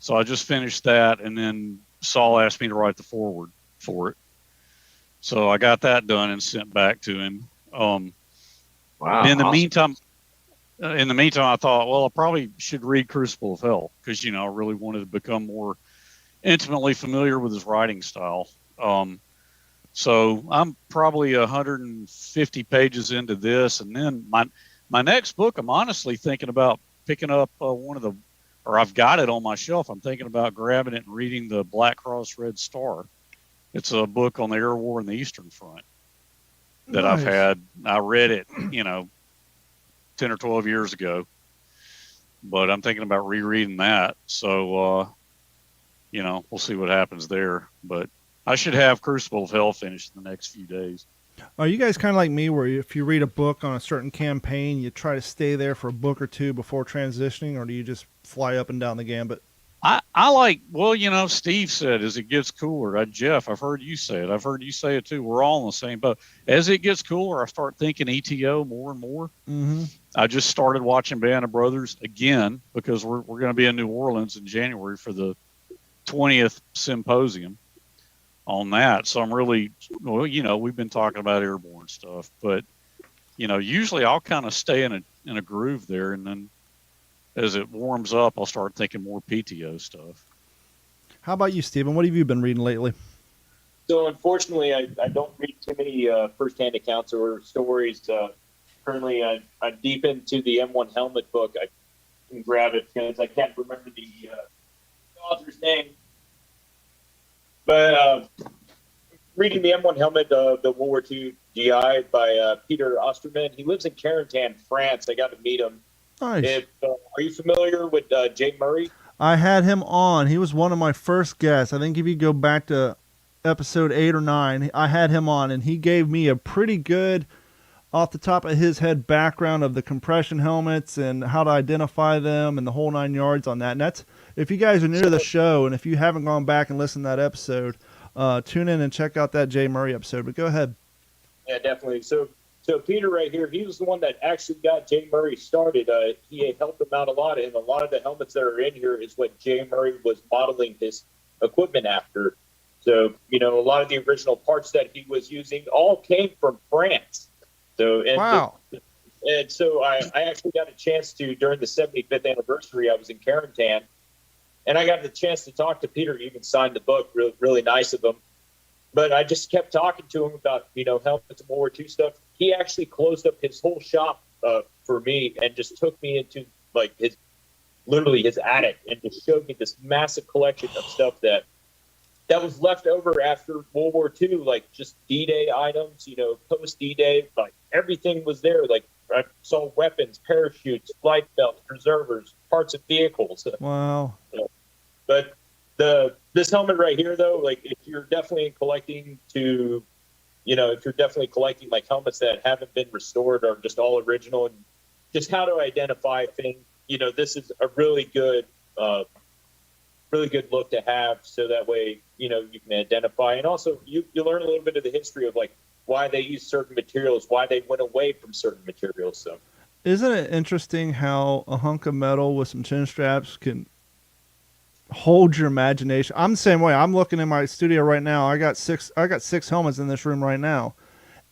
So I just finished that, and then Saul asked me to write the foreword for it. So I got that done and sent back to him. Wow. In the meantime, I thought, well, I probably should read Crucible of Hell because, I really wanted to become more intimately familiar with his writing style. So I'm probably 150 pages into this, and then my next book, I'm honestly thinking about picking up or I've got it on my shelf. I'm thinking about grabbing it and reading the Black Cross Red Star. It's a book on the air war in the Eastern Front that Nice. I read it, 10 or 12 years ago, but I'm thinking about rereading that. So, we'll see what happens there, but I should have Crucible of Hell finished in the next few days. Are you guys kind of like me, where if you read a book on a certain campaign, you try to stay there for a book or two before transitioning, or do you just fly up and down the gambit? I like, Steve said, as it gets cooler, Jeff, I've heard you say it. I've heard you say it too. We're all in the same boat. As it gets cooler, I start thinking ETO more and more. Mm-hmm. I just started watching Band of Brothers again because we're going to be in New Orleans in January for the 20th symposium on that. So I'm really, we've been talking about Airborne stuff, but, usually I'll kind of stay in a groove there, and then as it warms up, I'll start thinking more PTO stuff. How about you, Stephen? What have you been reading lately? So unfortunately, I don't read too many firsthand accounts or stories. Currently, I'm deep into the M1 Helmet book. I can grab it because I can't remember the author's name. But reading the M1 Helmet, the World War II GI by Peter Osterman. He lives in Carentan, France. I got to meet him. Nice. Are you familiar with Jay Murray? I had him on. He was one of my first guests. I think if you go back to episode 8 or 9, I had him on, and he gave me a pretty good, off the top of his head, background of the compression helmets and how to identify them and the whole 9 yards on that. And that's, if you guys are new to the show and if you haven't gone back and listened to that episode, tune in and check out that Jay Murray episode. But go ahead. Yeah, definitely. So Peter right here, he was the one that actually got Jay Murray started. He helped him out a lot, and a lot of the helmets that are in here is what Jay Murray was modeling his equipment after. So, a lot of the original parts that he was using all came from France. So, Wow. And so I actually got a chance to, during the 75th anniversary, I was in Carentan, and I got the chance to talk to Peter. He even signed the book, really, really nice of him. But I just kept talking to him about, helmets and World War II stuff. He actually closed up his whole shop for me and just took me into like his attic and just showed me this massive collection of stuff that was left over after World War II, like just D-Day items, post D-Day, like everything was there. Like I saw weapons, parachutes, flight belts, preservers, parts of vehicles. Wow. But this helmet right here, though, like if you're definitely collecting like helmets that haven't been restored or just all original, and just how to identify things, this is a really good look to have, so that way you can identify, and also you learn a little bit of the history of like why they use certain materials, why they went away from certain materials. So isn't it interesting how a hunk of metal with some chin straps can hold your imagination? I'm the same way. I'm looking in my studio right now. I got six helmets in this room right now,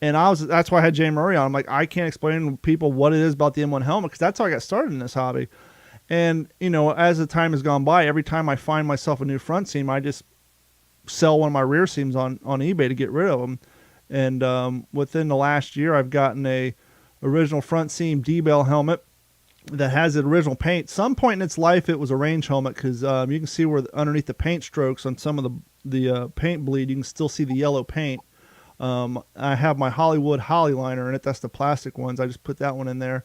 and that's why I had Jay Murray on. I'm like, I can't explain to people what it is about the M1 helmet, because that's how I got started in this hobby. And as the time has gone by, every time I find myself a new front seam, I just sell one of my rear seams on eBay to get rid of them. And within the last year, I've gotten a original front seam D-Bell helmet that has the original paint. Some point in its life, it was a range helmet, because you can see where underneath the paint strokes on some of the paint bleed, you can still see the yellow paint. I have my Hollywood Holly liner in it. That's the plastic ones. I just put that one in there.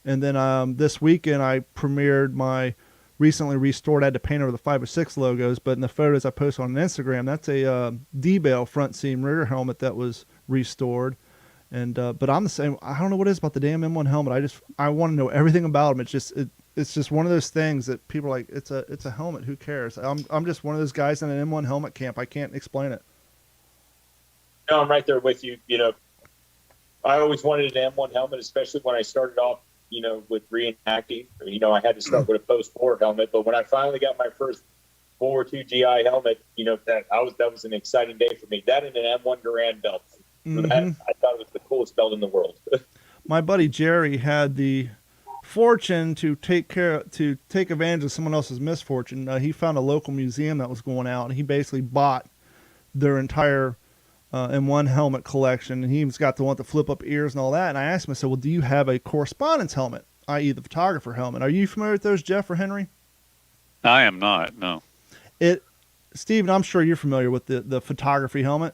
And then this weekend, I premiered my recently restored. I had to paint over the 5 or 6 logos, but in the photos I posted on Instagram, that's a D-Bell front seam rear helmet that was restored. And but I'm the same. I don't know what it is about the damn M1 helmet. I want to know everything about them. It's just one of those things that people are like, it's a helmet. Who cares? I'm just one of those guys in an M1 helmet camp. I can't explain it. No, I'm right there with you. I always wanted an M1 helmet, especially when I started off, with reenacting. I had to start with a post-war helmet, but when I finally got my first World War II GI helmet, that was an exciting day for me. That and an M1 Garand belt. So that, I thought it was the coolest belt in the world. My buddy Jerry had the fortune to take advantage of someone else's misfortune. He found a local museum that was going out, and he basically bought their entire M1 helmet collection, and he's got the one to flip up ears and all that. And I asked him, I said, well, do you have a correspondence helmet, i.e. the photographer helmet? Are you familiar with those, Jeff or Henry? I am not, no. Stephen, I'm sure you're familiar with the photography helmet.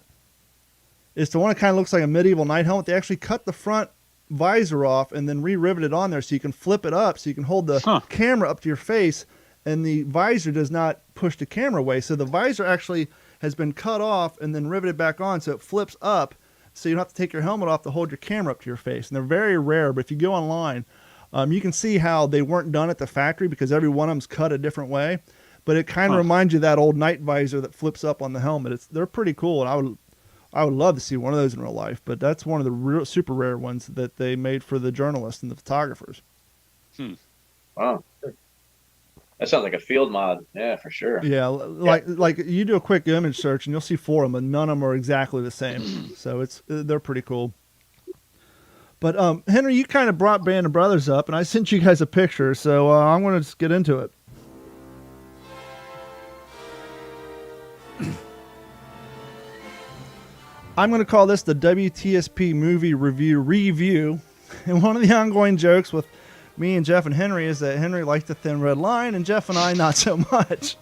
It's the one that kind of looks like a medieval knight helmet. They actually cut the front visor off and then re-rivet it on there so you can flip it up, so you can hold the camera up to your face, and the visor does not push the camera away. So the visor actually has been cut off and then riveted back on, so it flips up, so you don't have to take your helmet off to hold your camera up to your face. And they're very rare, but if you go online, you can see how they weren't done at the factory, because every one of them's cut a different way. But it kind of reminds you of that old knight visor that flips up on the helmet. They're pretty cool, and I would love to see one of those in real life. But that's one of the real super rare ones that they made for the journalists and the photographers. Wow. That sounds like a field mod. Yeah, for sure. Yeah, like you do a quick image search and you'll see 4 of them, and none of them are exactly the same. So they're pretty cool. But Henry, you kind of brought Band of Brothers up, and I sent you guys a picture, so I'm going to just get into it. I'm going to call this the WTSP movie review. And one of the ongoing jokes with me and Jeff and Henry is that Henry likes the Thin Red Line, and Jeff and I not so much.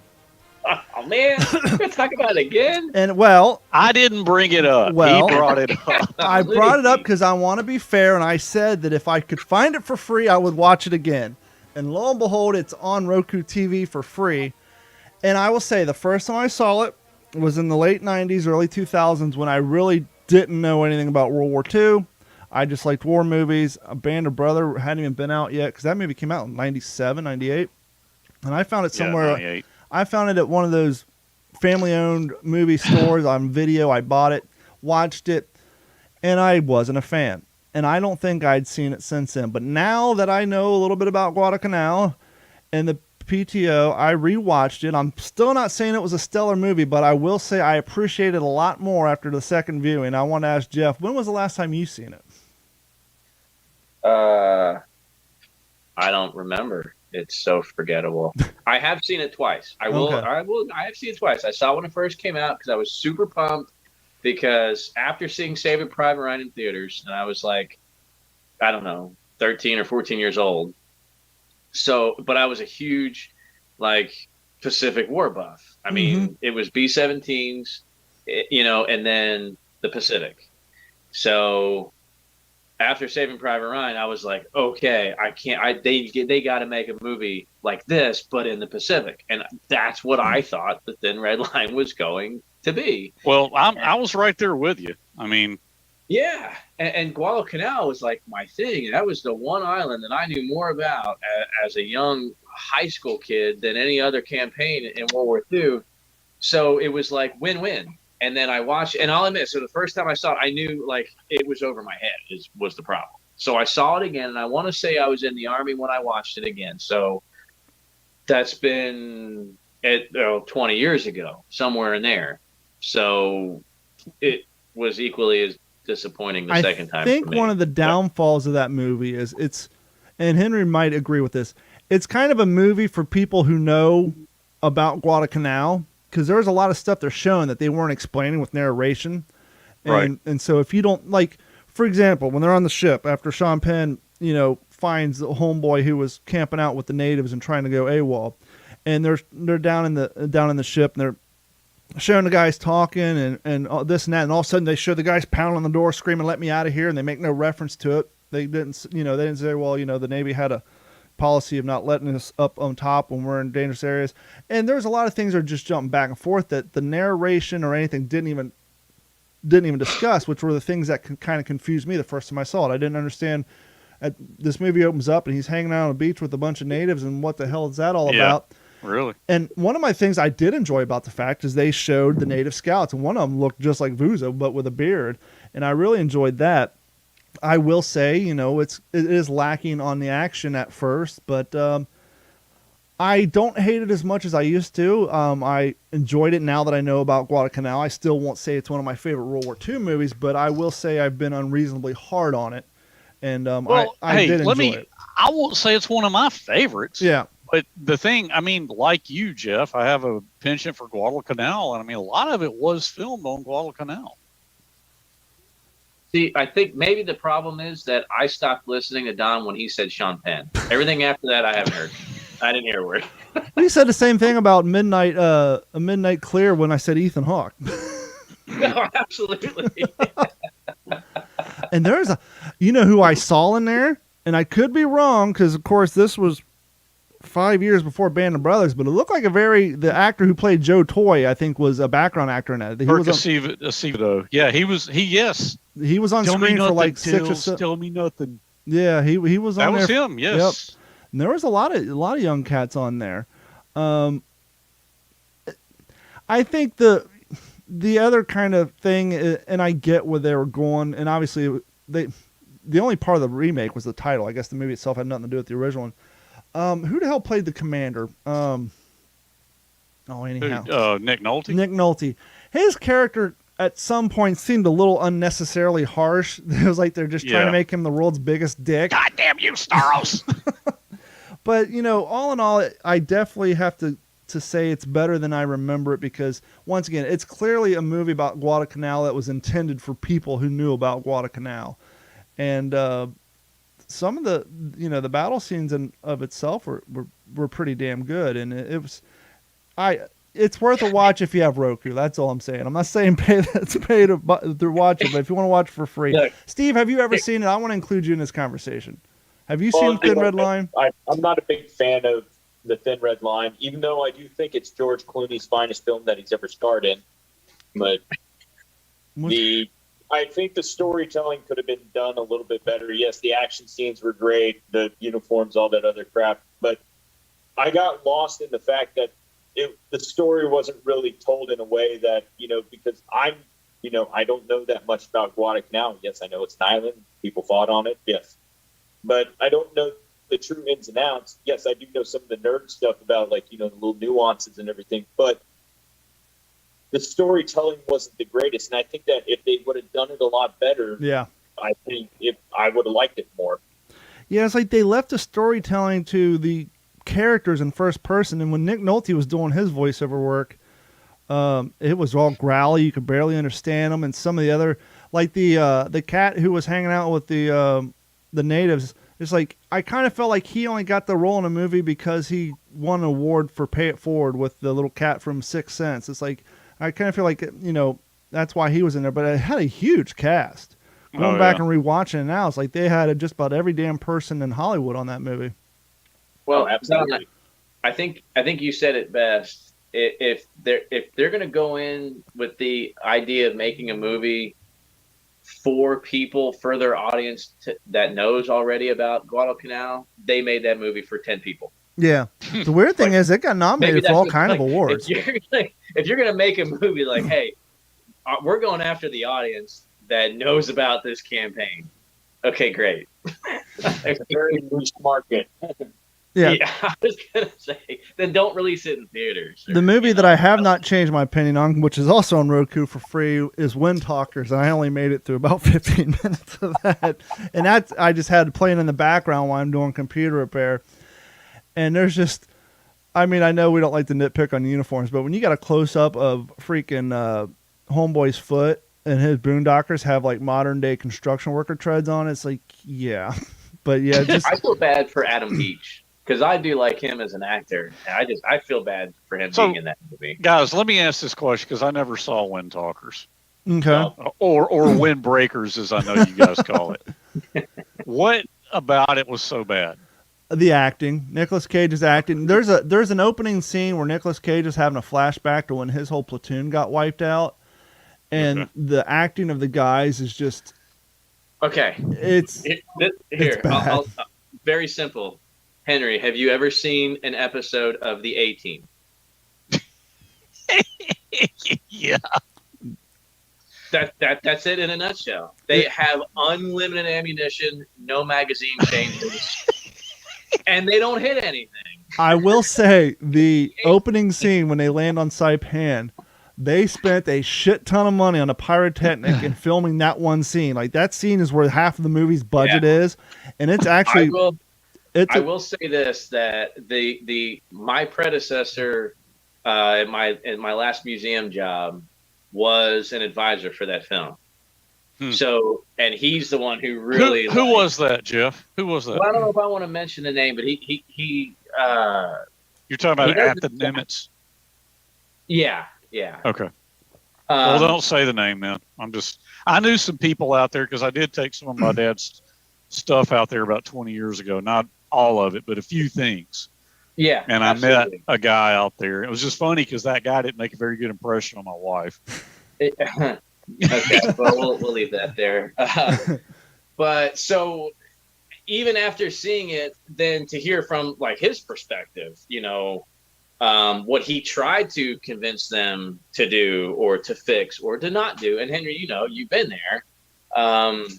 Oh man, let's talk about it again. And well, I didn't bring it up. Well, he brought it up. I brought it up because I want to be fair, and I said that if I could find it for free, I would watch it again. And lo and behold, it's on Roku TV for free. And I will say the first time I saw it was in the late 90s, early 2000s, when I really didn't know anything about World War II. I just liked war movies. A Band of Brothers hadn't even been out yet, because that movie came out in 97, 98. And I found it somewhere. 98. I found it at one of those family-owned movie stores on video. I bought it, watched it, and I wasn't a fan. And I don't think I'd seen it since then. But now that I know a little bit about Guadalcanal and the PTO, I rewatched it. I'm still not saying it was a stellar movie, but I will say I appreciate it a lot more after the second viewing. I want to ask Jeff, when was the last time you seen it? I don't remember. It's so forgettable. I have seen it twice. I have seen it twice. I saw it when it first came out because I was super pumped because after seeing Saving Private Ryan in theaters, and I was like, I don't know, 13 or 14 years old. So, but I was a huge, like, Pacific War buff. I mean, it was B-17s, and then the Pacific. So after Saving Private Ryan, I was like, okay, they got to make a movie like this, but in the Pacific. And that's what I thought the Thin Red Line was going to be. Well, I was right there with you. I mean, yeah. And Guadalcanal was like my thing. That was the one island that I knew more about as a young high school kid than any other campaign in World War II. So it was like win-win. And then I watched, and I'll admit, so the first time I saw it, I knew like it was over my head was the problem. So I saw it again, and I want to say I was in the Army when I watched it again. So that's been 20 years ago, somewhere in there. So it was equally as disappointing the second time. I think one of the downfalls of that movie is and Henry might agree with this, it's kind of a movie for people who know about Guadalcanal, because there's a lot of stuff they're showing that they weren't explaining with narration. And so if you don't, like, for example, when they're on the ship after Sean Penn, finds the homeboy who was camping out with the natives and trying to go AWOL, and they're down in the ship, and they're showing the guys talking and this and that, and all of a sudden they show the guys pounding on the door screaming, "Let me out of here," and they make no reference to it. They didn't say, well, the Navy had a policy of not letting us up on top when we're in dangerous areas. And there's a lot of things that are just jumping back and forth that the narration or anything didn't even discuss, which were the things that kind of confused me the first time I saw it. I didn't understand. This movie opens up and he's hanging out on a beach with a bunch of natives, and what the hell is that all about? Really? And one of my things I did enjoy about the fact is they showed the native scouts, and one of them looked just like Vuzo, but with a beard. And I really enjoyed that. I will say, it is lacking on the action at first, but I don't hate it as much as I used to. I enjoyed it now that I know about Guadalcanal. I still won't say it's one of my favorite World War II movies, but I will say I've been unreasonably hard on it. And I did enjoy it. I won't say it's one of my favorites. Yeah. But the thing, I mean, like you, Jeff, I have a penchant for Guadalcanal, and I mean, a lot of it was filmed on Guadalcanal. See, I think maybe the problem is that I stopped listening to Don when he said Sean Penn. Everything after that, I haven't heard. I didn't hear a word. We said the same thing about A Midnight Clear when I said Ethan Hawke. No, absolutely. And there's who I saw in there, and I could be wrong because, of course, this was 5 years before Band of Brothers, but it looked like the actor who played Joe Toy, I think, was a background actor in that. He was on screen for like 6 or 7. Tell me nothing. Yeah, he was on there. That was him, yes. Yep. And there was a lot of young cats on there. I think the other kind of thing, and I get where they were going, and obviously the only part of the remake was the title. I guess the movie itself had nothing to do with the original one. Who the hell played the commander? Nick Nolte. Nick Nolte. His character at some point seemed a little unnecessarily harsh. It was like they're just trying to make him the world's biggest dick. God damn you, Staros! But, all in all, I definitely have to say it's better than I remember it because, once again, it's clearly a movie about Guadalcanal that was intended for people who knew about Guadalcanal. And some of the battle scenes of itself were pretty damn good. And it's worth a watch if you have Roku. That's all I'm saying. I'm not saying pay to watch it, but if you want to watch it for free. Look, Steve, have you ever seen it? I want to include you in this conversation. Have you seen Thin Red Line? I'm not a big fan of the Thin Red Line, even though I do think it's George Clooney's finest film that he's ever starred in. But I think the storytelling could have been done a little bit better. Yes, the action scenes were great, the uniforms, all that other crap. But I got lost in the fact that the story wasn't really told in a way that, because I don't know that much about Guadalcanal. Yes, I know it's an island. People fought on it. Yes. But I don't know the true ins and outs. Yes, I do know some of the nerd stuff about, the little nuances and everything. But the storytelling wasn't the greatest. And I think that if they would have done it a lot better, I think I would have liked it more. Yeah, it's like they left the storytelling to the characters in first person, and when Nick Nolte was doing his voiceover work, it was all growly. You could barely understand him, and some of the other, like the cat who was hanging out with the natives. It's like I kind of felt like he only got the role in a movie because he won an award for Pay It Forward with the little cat from Sixth Sense. It's like I kind of feel like that's why he was in there, but it had a huge cast. Going back and rewatching it now, it's like they had just about every damn person in Hollywood on that movie. Well, absolutely. I think you said it best. If they're going to go in with the idea of making a movie for people, for their audience that knows already about Guadalcanal, they made that movie for 10 people. Yeah. The weird thing is it got nominated for all kind of awards. If you're going to make a movie like, hey, we're going after the audience that knows about this campaign. Okay, great. Very niche market. Yeah. I was going to say, then don't release it in theaters. The movie that I have not changed my opinion on, which is also on Roku for free, is Wind Talkers, and I only made it through about 15 minutes of that. And that's I just had playing in the background while I'm doing computer repair. And there's just, I mean, I know we don't like to nitpick on uniforms, but when you got a close-up of freaking Homeboy's foot and his boondockers have like modern-day construction worker treads on it, it's like, yeah. But yeah, just I feel bad for Adam Beach. Because I do like him as an actor. I feel bad for him being in that movie. Guys, let me ask this question because I never saw Wind Talkers. Okay. Or Wind Breakers, as I know you guys call it. What about it was so bad? The acting. Nicolas Cage is acting. There's an opening scene where Nicolas Cage is having a flashback to when his whole platoon got wiped out. And the acting of the guys is just... Okay. It's bad. I'll very simple. Henry, have you ever seen an episode of The A-Team? Yeah. That's it in a nutshell. They have unlimited ammunition, no magazine changes, and they don't hit anything. I will say the opening scene when they land on Saipan, they spent a shit ton of money on a pyrotechnic and filming that one scene. Like that scene is where half of the movie's budget is, and it's actually. I will say this: that my predecessor in my last museum job was an advisor for that film. So, and he's the one who really who was that, Jeff? Who was that? Well, I don't know if I want to mention the name, but he you're talking about at the Nimitz? Yeah. Okay. Well, don't say the name, man. I knew some people out there because I did take some of my dad's stuff out there about 20 years ago. Not all of it, but a few things. Yeah. And absolutely. I met a guy out there. It was just funny because that guy didn't make a very good impression on my wife. Okay, well, we'll leave that there. But so even after seeing it, then to hear from like his perspective, what he tried to convince them to do or to fix or to not do. And Henry, you've been there. And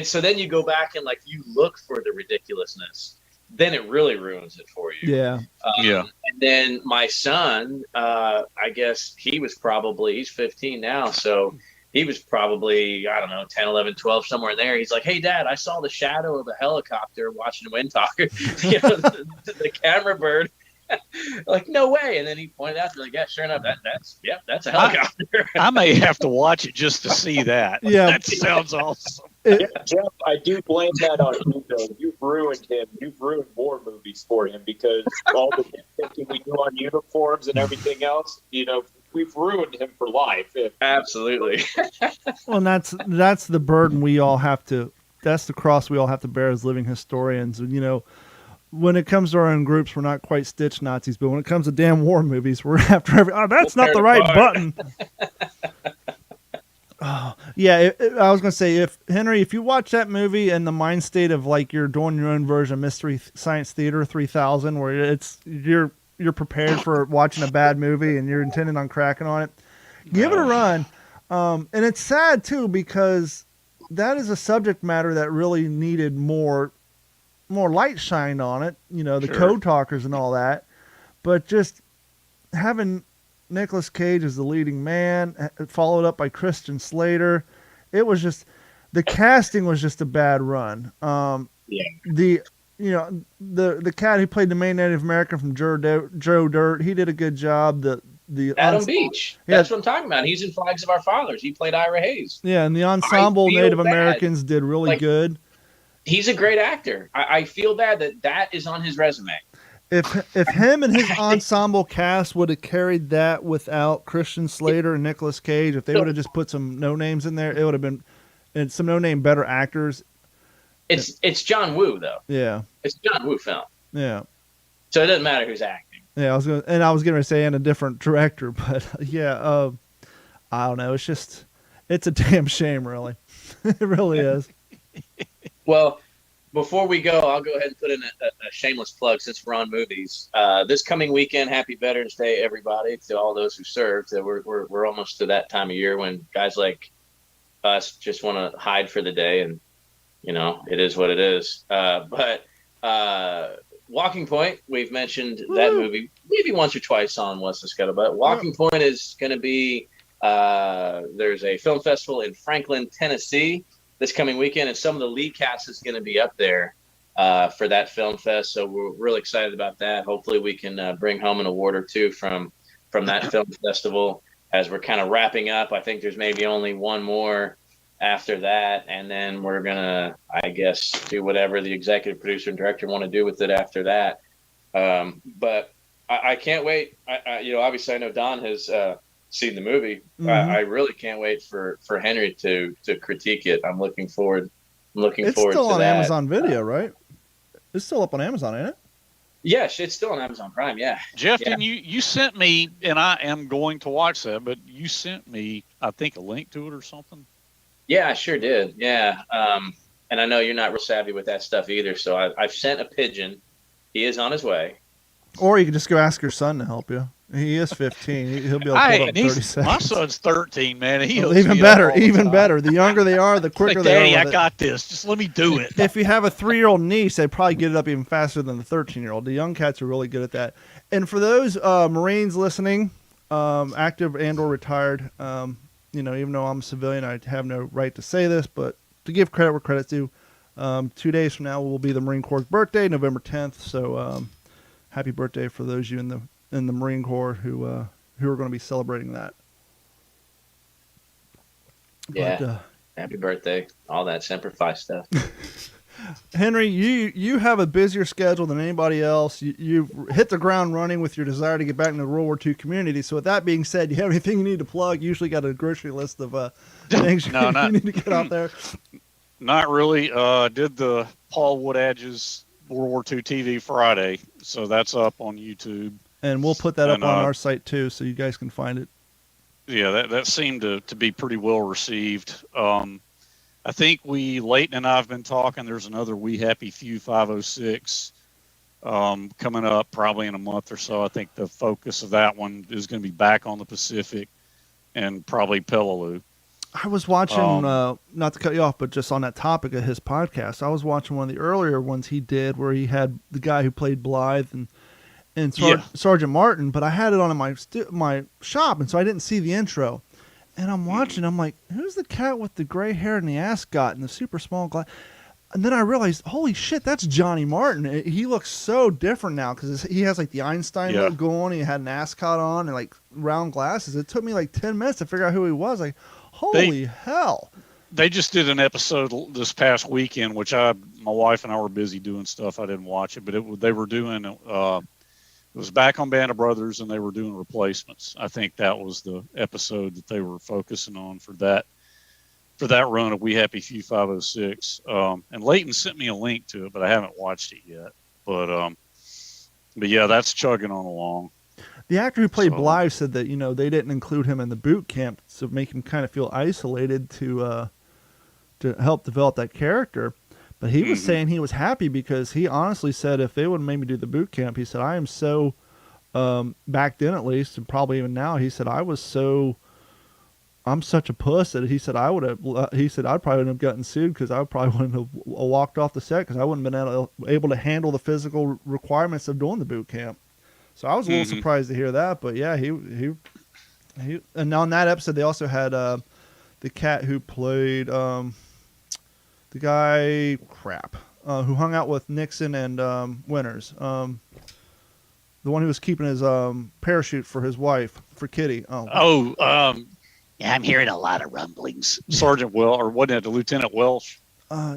so then you go back and like you look for the ridiculousness, then it really ruins it for you. Yeah. And then my son, I guess he's 15 now. So he was probably, I don't know, 10, 11, 12, somewhere in there. He's like, hey, Dad, I saw the shadow of a helicopter watching Wind Talker, the camera bird. Like, no way. And then he pointed out, like, yeah, sure enough, that's a helicopter. I may have to watch it just to see that. Yeah. That sounds awesome. Jeff, I do blame that on you, though. You've ruined him. You've ruined war movies for him because all the thinking we do on uniforms and everything else, we've ruined him for life. Absolutely. Well, and that's the burden we all have to, that's the cross we all have to bear as living historians. And, when it comes to our own groups, we're not quite Stitch Nazis, but when it comes to damn war movies, we're after that's not the right button. Oh, yeah, I was going to say, if you watch that movie in the mind state of like you're doing your own version of Mystery Science Theater 3000, where you're prepared for watching a bad movie and you're intending on cracking on it, give it a run. And it's sad too because that is a subject matter that really needed more light shined on it, the code talkers and all that. But just having Nicolas Cage as the leading man, followed up by Christian Slater, it was just, The casting was just a bad run. Yeah. The cat who played the main Native American from Joe Dirt, he did a good job. The Adam Beach. That's what I'm talking about. He's in Flags of Our Fathers. He played Ira Hayes. Yeah, and the ensemble Native bad. Americans did really good. He's a great actor. I feel bad that is on his resume. If him and his ensemble cast would have carried that without Christian Slater and Nicolas Cage, if they would have just put some no names in there, it would have been some no name better actors. It's John Woo though. Yeah, it's a John Woo film. Yeah, so it doesn't matter who's acting. Yeah, I was gonna say and a different director, but yeah, I don't know. It's a damn shame, really. It really is. Well, before we go, I'll go ahead and put in a shameless plug since we're on movies. This coming weekend, Happy Veterans Day, everybody, to all those who served. We're almost to that time of year when guys like us just want to hide for the day, and it is what it is. But Walking Point, we've mentioned that movie maybe once or twice on What's the Scuttlebutt. Walking Point is going to be there's a film festival in Franklin, Tennessee this coming weekend, and some of the lead cast is going to be up there for that film fest. So we're really excited about that. Hopefully we can bring home an award or two from that film festival as we're kind of wrapping up. I think there's maybe only one more after that, and then we're going to, I guess, do whatever the executive producer and director want to do with it after that. But I can't wait. Obviously I know Don has seen the movie. Mm-hmm. I really can't wait for Henry to critique it. I'm looking forward. It's still on Amazon Video, right? It's still up on Amazon, ain't it? Yes, it's still on Amazon Prime. Yeah, Jeff, didn't you sent me, and I am going to watch that, but you sent me, I think, a link to it or something. Yeah, I sure did. Yeah, and I know you're not real savvy with that stuff either. So I've sent a pigeon. He is on his way. Or you can just go ask your son to help you. He is 15. He'll be able to pull up 30 seconds. My son's 13, man. Even better. The younger they are, the quicker they are. Daddy, I got this. Just let me do it. If you have a 3-year-old niece, they probably get it up even faster than the 13-year-old. The young cats are really good at that. And for those Marines listening, active and or retired, even though I'm a civilian, I have no right to say this, but to give credit where credit's due, 2 days from now will be the Marine Corps' birthday, November 10th. So happy birthday for those of you in the Marine Corps who are going to be celebrating that. Yeah. But, happy birthday. All that Semper Fi stuff. Henry, you have a busier schedule than anybody else. You've hit the ground running with your desire to get back into the World War II community. So with that being said, do you have anything you need to plug? You usually got a grocery list of things you need to get out there. Not really. Did the Paul Woodadge's World War II TV Friday, so that's up on YouTube. And we'll put that up on our site too, so you guys can find it. Yeah, that seemed to be pretty well received. I think Leighton and I have been talking. There's another We Happy Few 506 coming up probably in a month or so. I think the focus of that one is going to be back on the Pacific and probably Peleliu. I was watching, not to cut you off, but just on that topic of his podcast, I was watching one of the earlier ones he did where he had the guy who played Blythe and Sergeant Martin, but I had it on in my shop, and so I didn't see the intro. And I'm watching, I'm like, who's the cat with the gray hair and the ascot and the super small glass? And then I realized, holy shit, that's Johnny Martin. He looks so different now because he has like the Einstein look going. He had an ascot on and like round glasses. It took me like 10 minutes to figure out who he was. Like, holy hell. They just did an episode this past weekend, which my wife and I were busy doing stuff. I didn't watch it, but they were doing it was back on Band of Brothers, and they were doing replacements. I think that was the episode that they were focusing on for that run of We Happy Few 506. And Leighton sent me a link to it, but I haven't watched it yet. But yeah, that's chugging on along. The actor who played Blythe said that they didn't include him in the boot camp to make him kind of feel isolated to help develop that character. But he was saying he was happy because he honestly said if they would have made me do the boot camp, he said, I am so, back then at least, and probably even now, he said, I'm such a puss that he said, I'd probably have gotten sued because I probably wouldn't have walked off the set because I wouldn't have been able to handle the physical requirements of doing the boot camp. So I was a little surprised to hear that, but yeah, he and on that episode, they also had, the cat who played, The guy, who hung out with Nixon and Winters. The one who was keeping his parachute for his wife, for Kitty. Yeah, I'm hearing a lot of rumblings. Sergeant Will, or wasn't it Lieutenant Welsh?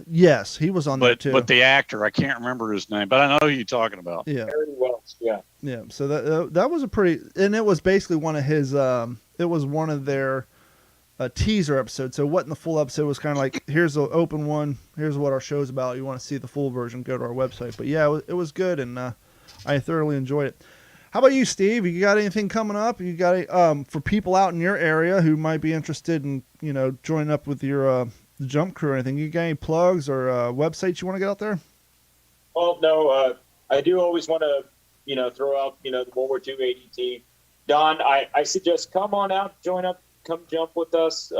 Yes, he was on there too. But the actor, I can't remember his name, but I know who you're talking about. Yeah. Harry Wells, yeah. Yeah. So that was a pretty, and it was basically one of his. It was one of their teaser episodes. So it wasn't the full episode. It was kind of like, here's the open one. Here's what our show's about. You want to see the full version? Go to our website. But yeah, it was good, and I thoroughly enjoyed it. How about you, Steve? You got anything coming up? You got for people out in your area who might be interested in joining up with your jump crew or anything? You got any plugs or websites you want to get out there? Well, no, I do always want to throw out the World War II ADT. Don, I suggest come on out, join up, come jump with us.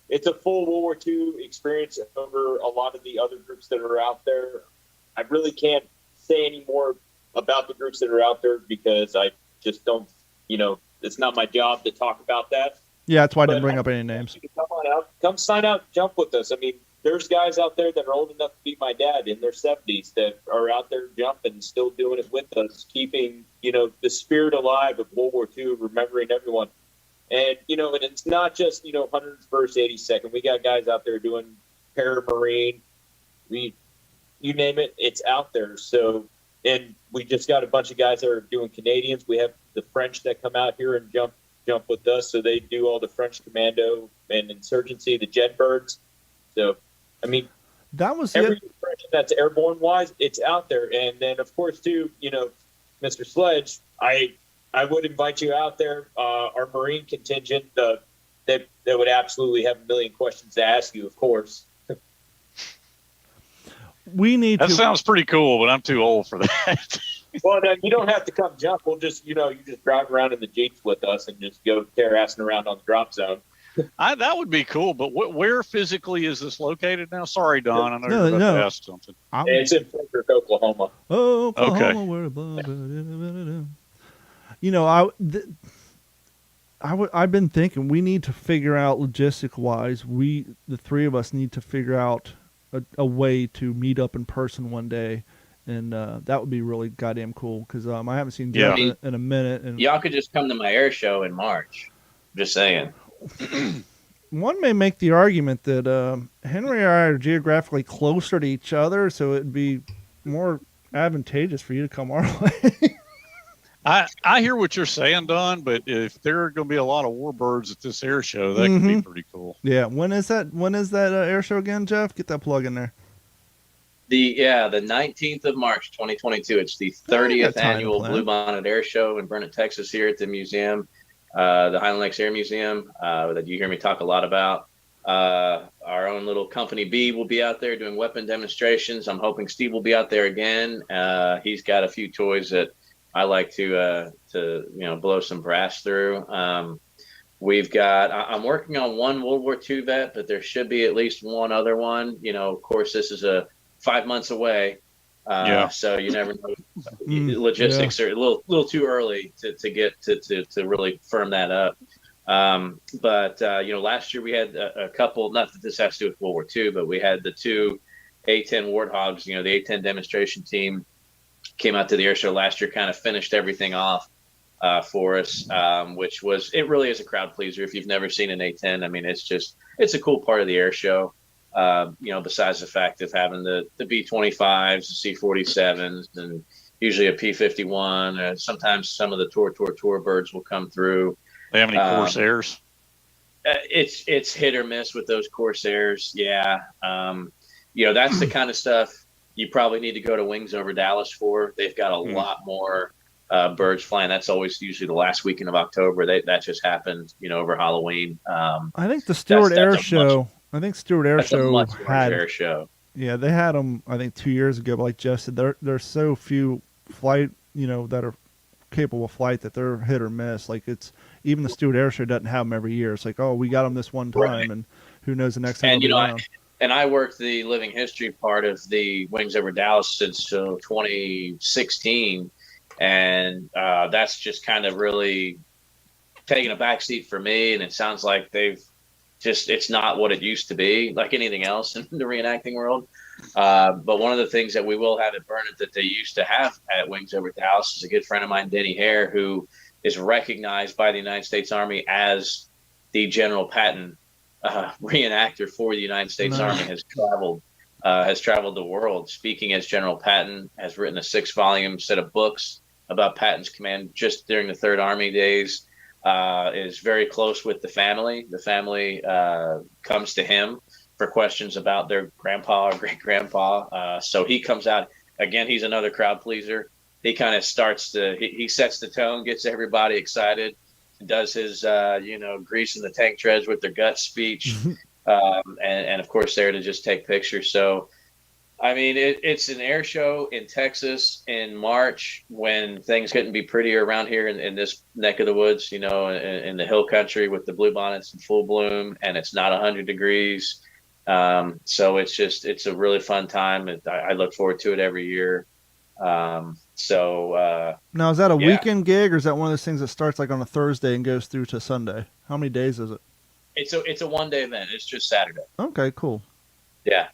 It's a full World War II experience over a lot of the other groups that are out there. I really can't say any more about the groups that are out there because I just don't, it's not my job to talk about that. Yeah, that's why I didn't bring up any names. Come on out, come sign out, jump with us. I mean, there's guys out there that are old enough to be my dad in their 70s that are out there jumping, still doing it with us, keeping, the spirit alive of World War II, remembering everyone. And, and it's not just, 101st, 82nd. We got guys out there doing paramarine. You name it, it's out there. So, and we just got a bunch of guys that are doing Canadians. We have the French that come out here and jump with us. So they do all the French commando and insurgency, the Jetbirds. So, I mean, that was every expression that's airborne wise, it's out there. And then, of course, too, Mr. Sledge, I would invite you out there. Our Marine contingent, they would absolutely have a million questions to ask you, of course. That sounds pretty cool, but I'm too old for that. Well, no, you don't have to come jump. We'll just, you just drive around in the Jeeps with us and just go terrassing around on the drop zone. That would be cool, but where physically is this located now? Sorry, Don. I know you're about to ask something. It's in Frederick, Oklahoma. Oklahoma. Okay. I've been thinking we need to figure out logistic-wise. The three of us need to figure out a way to meet up in person one day, and that would be really goddamn cool because I haven't seen Jeff in a minute. And y'all could just come to my air show in March. Just saying. One may make the argument that Henry and I are geographically closer to each other, so it'd be more advantageous for you to come our way. I hear what you're saying, Don, but if there are going to be a lot of warbirds at this air show, that could be pretty cool. Yeah. When is that air show again, Jeff? Get that plug in there. The 19th of March, 2022. It's the 30th annual Bluebonnet Air Show in Burnett, Texas, here at the museum, the Highland Lakes Air Museum, that you hear me talk a lot about. Our own little company B will be out there doing weapon demonstrations. I'm hoping Steve will be out there again. He's got a few toys that I like to blow some brass through. I'm working on one World War II vet, but there should be at least one other one. Of course, this is 5 months away. So you never know. Logistics are a little too early to get to really firm that up. But last year we had a couple, not that this has to do with World War II, but we had the two A-10 Warthogs, the A-10 demonstration team came out to the air show last year, kind of finished everything off for us, which really is a crowd pleaser. If you've never seen an A-10, I mean, it's a cool part of the air show. Besides the fact of having the B-25s, the C-47s, and usually a P-51. Sometimes some of the tour birds will come through. They have any Corsairs? It's hit or miss with those Corsairs. Yeah. That's the kind of stuff you probably need to go to Wings Over Dallas for. They've got a lot more birds flying. That's always usually the last weekend of October. That just happened, over Halloween. I think the Stewart Air Show. had air show. Yeah, they had them. I think 2 years ago. But like Jeff said, there's so few flight, that are capable of flight that they're hit or miss. Like even the Stewart Air Show doesn't have them every year. It's like, oh, we got them this one time, and who knows the next time. And I worked the living history part of the Wings Over Dallas since 2016, and that's just kind of really taken a backseat for me. And it sounds like they've it's not what it used to be, like anything else in the reenacting world. But one of the things that we will have at Burnett that they used to have at Wings Over the House is a good friend of mine, Denny Hare, who is recognized by the United States Army as the General Patton reenactor for the United States Army. Has traveled the world speaking as General Patton, has written a 6-volume set of books about Patton's command just during the Third Army days, is very close with the family. The family comes to him for questions about their grandpa or great-grandpa. So he comes out. Again, he's another crowd pleaser. He kind of he sets the tone, gets everybody excited, does his, greasing the tank treads with their gut speech. And of course, there to just take pictures. So, I mean, it's an air show in Texas in March when things couldn't be prettier around here in this neck of the woods, in the hill country with the bluebonnets in full bloom, and it's not 100 degrees. So it's a really fun time. I look forward to it every year. Now, is that a weekend gig, or is that one of those things that starts like on a Thursday and goes through to Sunday? How many days is it? It's a one-day event. It's just Saturday. Okay, cool. Yeah.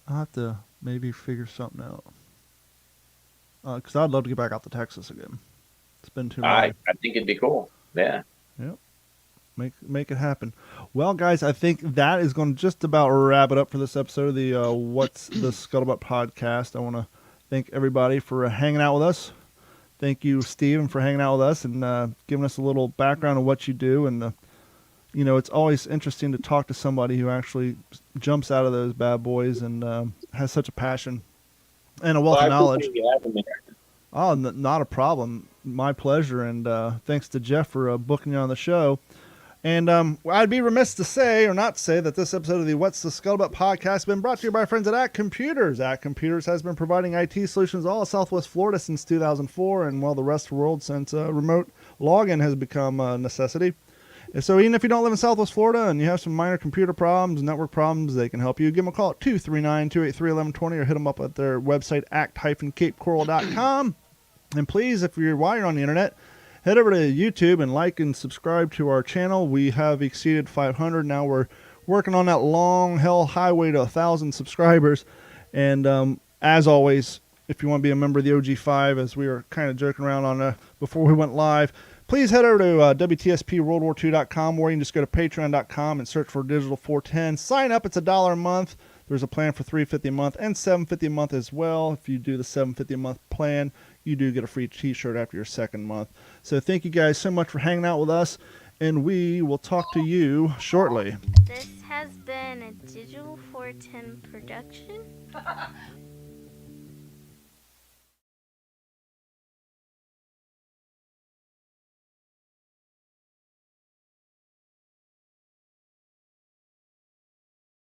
I'll have to maybe figure something out. Because I'd love to get back out to Texas again. It's been too long. I think it'd be cool. Yeah. Yep. Make it happen. Well, guys, I think that is going to just about wrap it up for this episode of the What's the Scuttlebutt podcast. I want to thank everybody for hanging out with us. Thank you, Stephen, for hanging out with us and giving us a little background of what you do. And, it's always interesting to talk to somebody who actually jumps out of those bad boys and has such a passion and a wealth of knowledge. Oh, not a problem. My pleasure. And thanks to Jeff for booking you on the show. And I'd be remiss to say, or not say, that this episode of the What's the Scuttlebutt podcast has been brought to you by our friends at Act Computers. Act Computers has been providing IT solutions all of Southwest Florida since 2004, and the rest of the world since remote login has become a necessity. And so even if you don't live in Southwest Florida and you have some minor computer problems, network problems, they can help you. Give them a call at 239-283-1120 or hit them up at their website, act-capecoral.com. And please, while you're on the internet, head over to YouTube and like and subscribe to our channel. We have exceeded 500. Now we're working on that long hell highway to 1,000 subscribers. And as always, if you want to be a member of the OG5, as we were kind of joking around on before we went live, please head over to WTSPWorldWar2.com, or you can just go to Patreon.com and search for Digital 410. Sign up. It's $1 a month. There's a plan for $3.50 a month and $7.50 a month as well. If you do the $7.50 a month plan, you do get a free t-shirt after your second month. So thank you guys so much for hanging out with us, and we will talk to you shortly. This has been a Digital 410 production.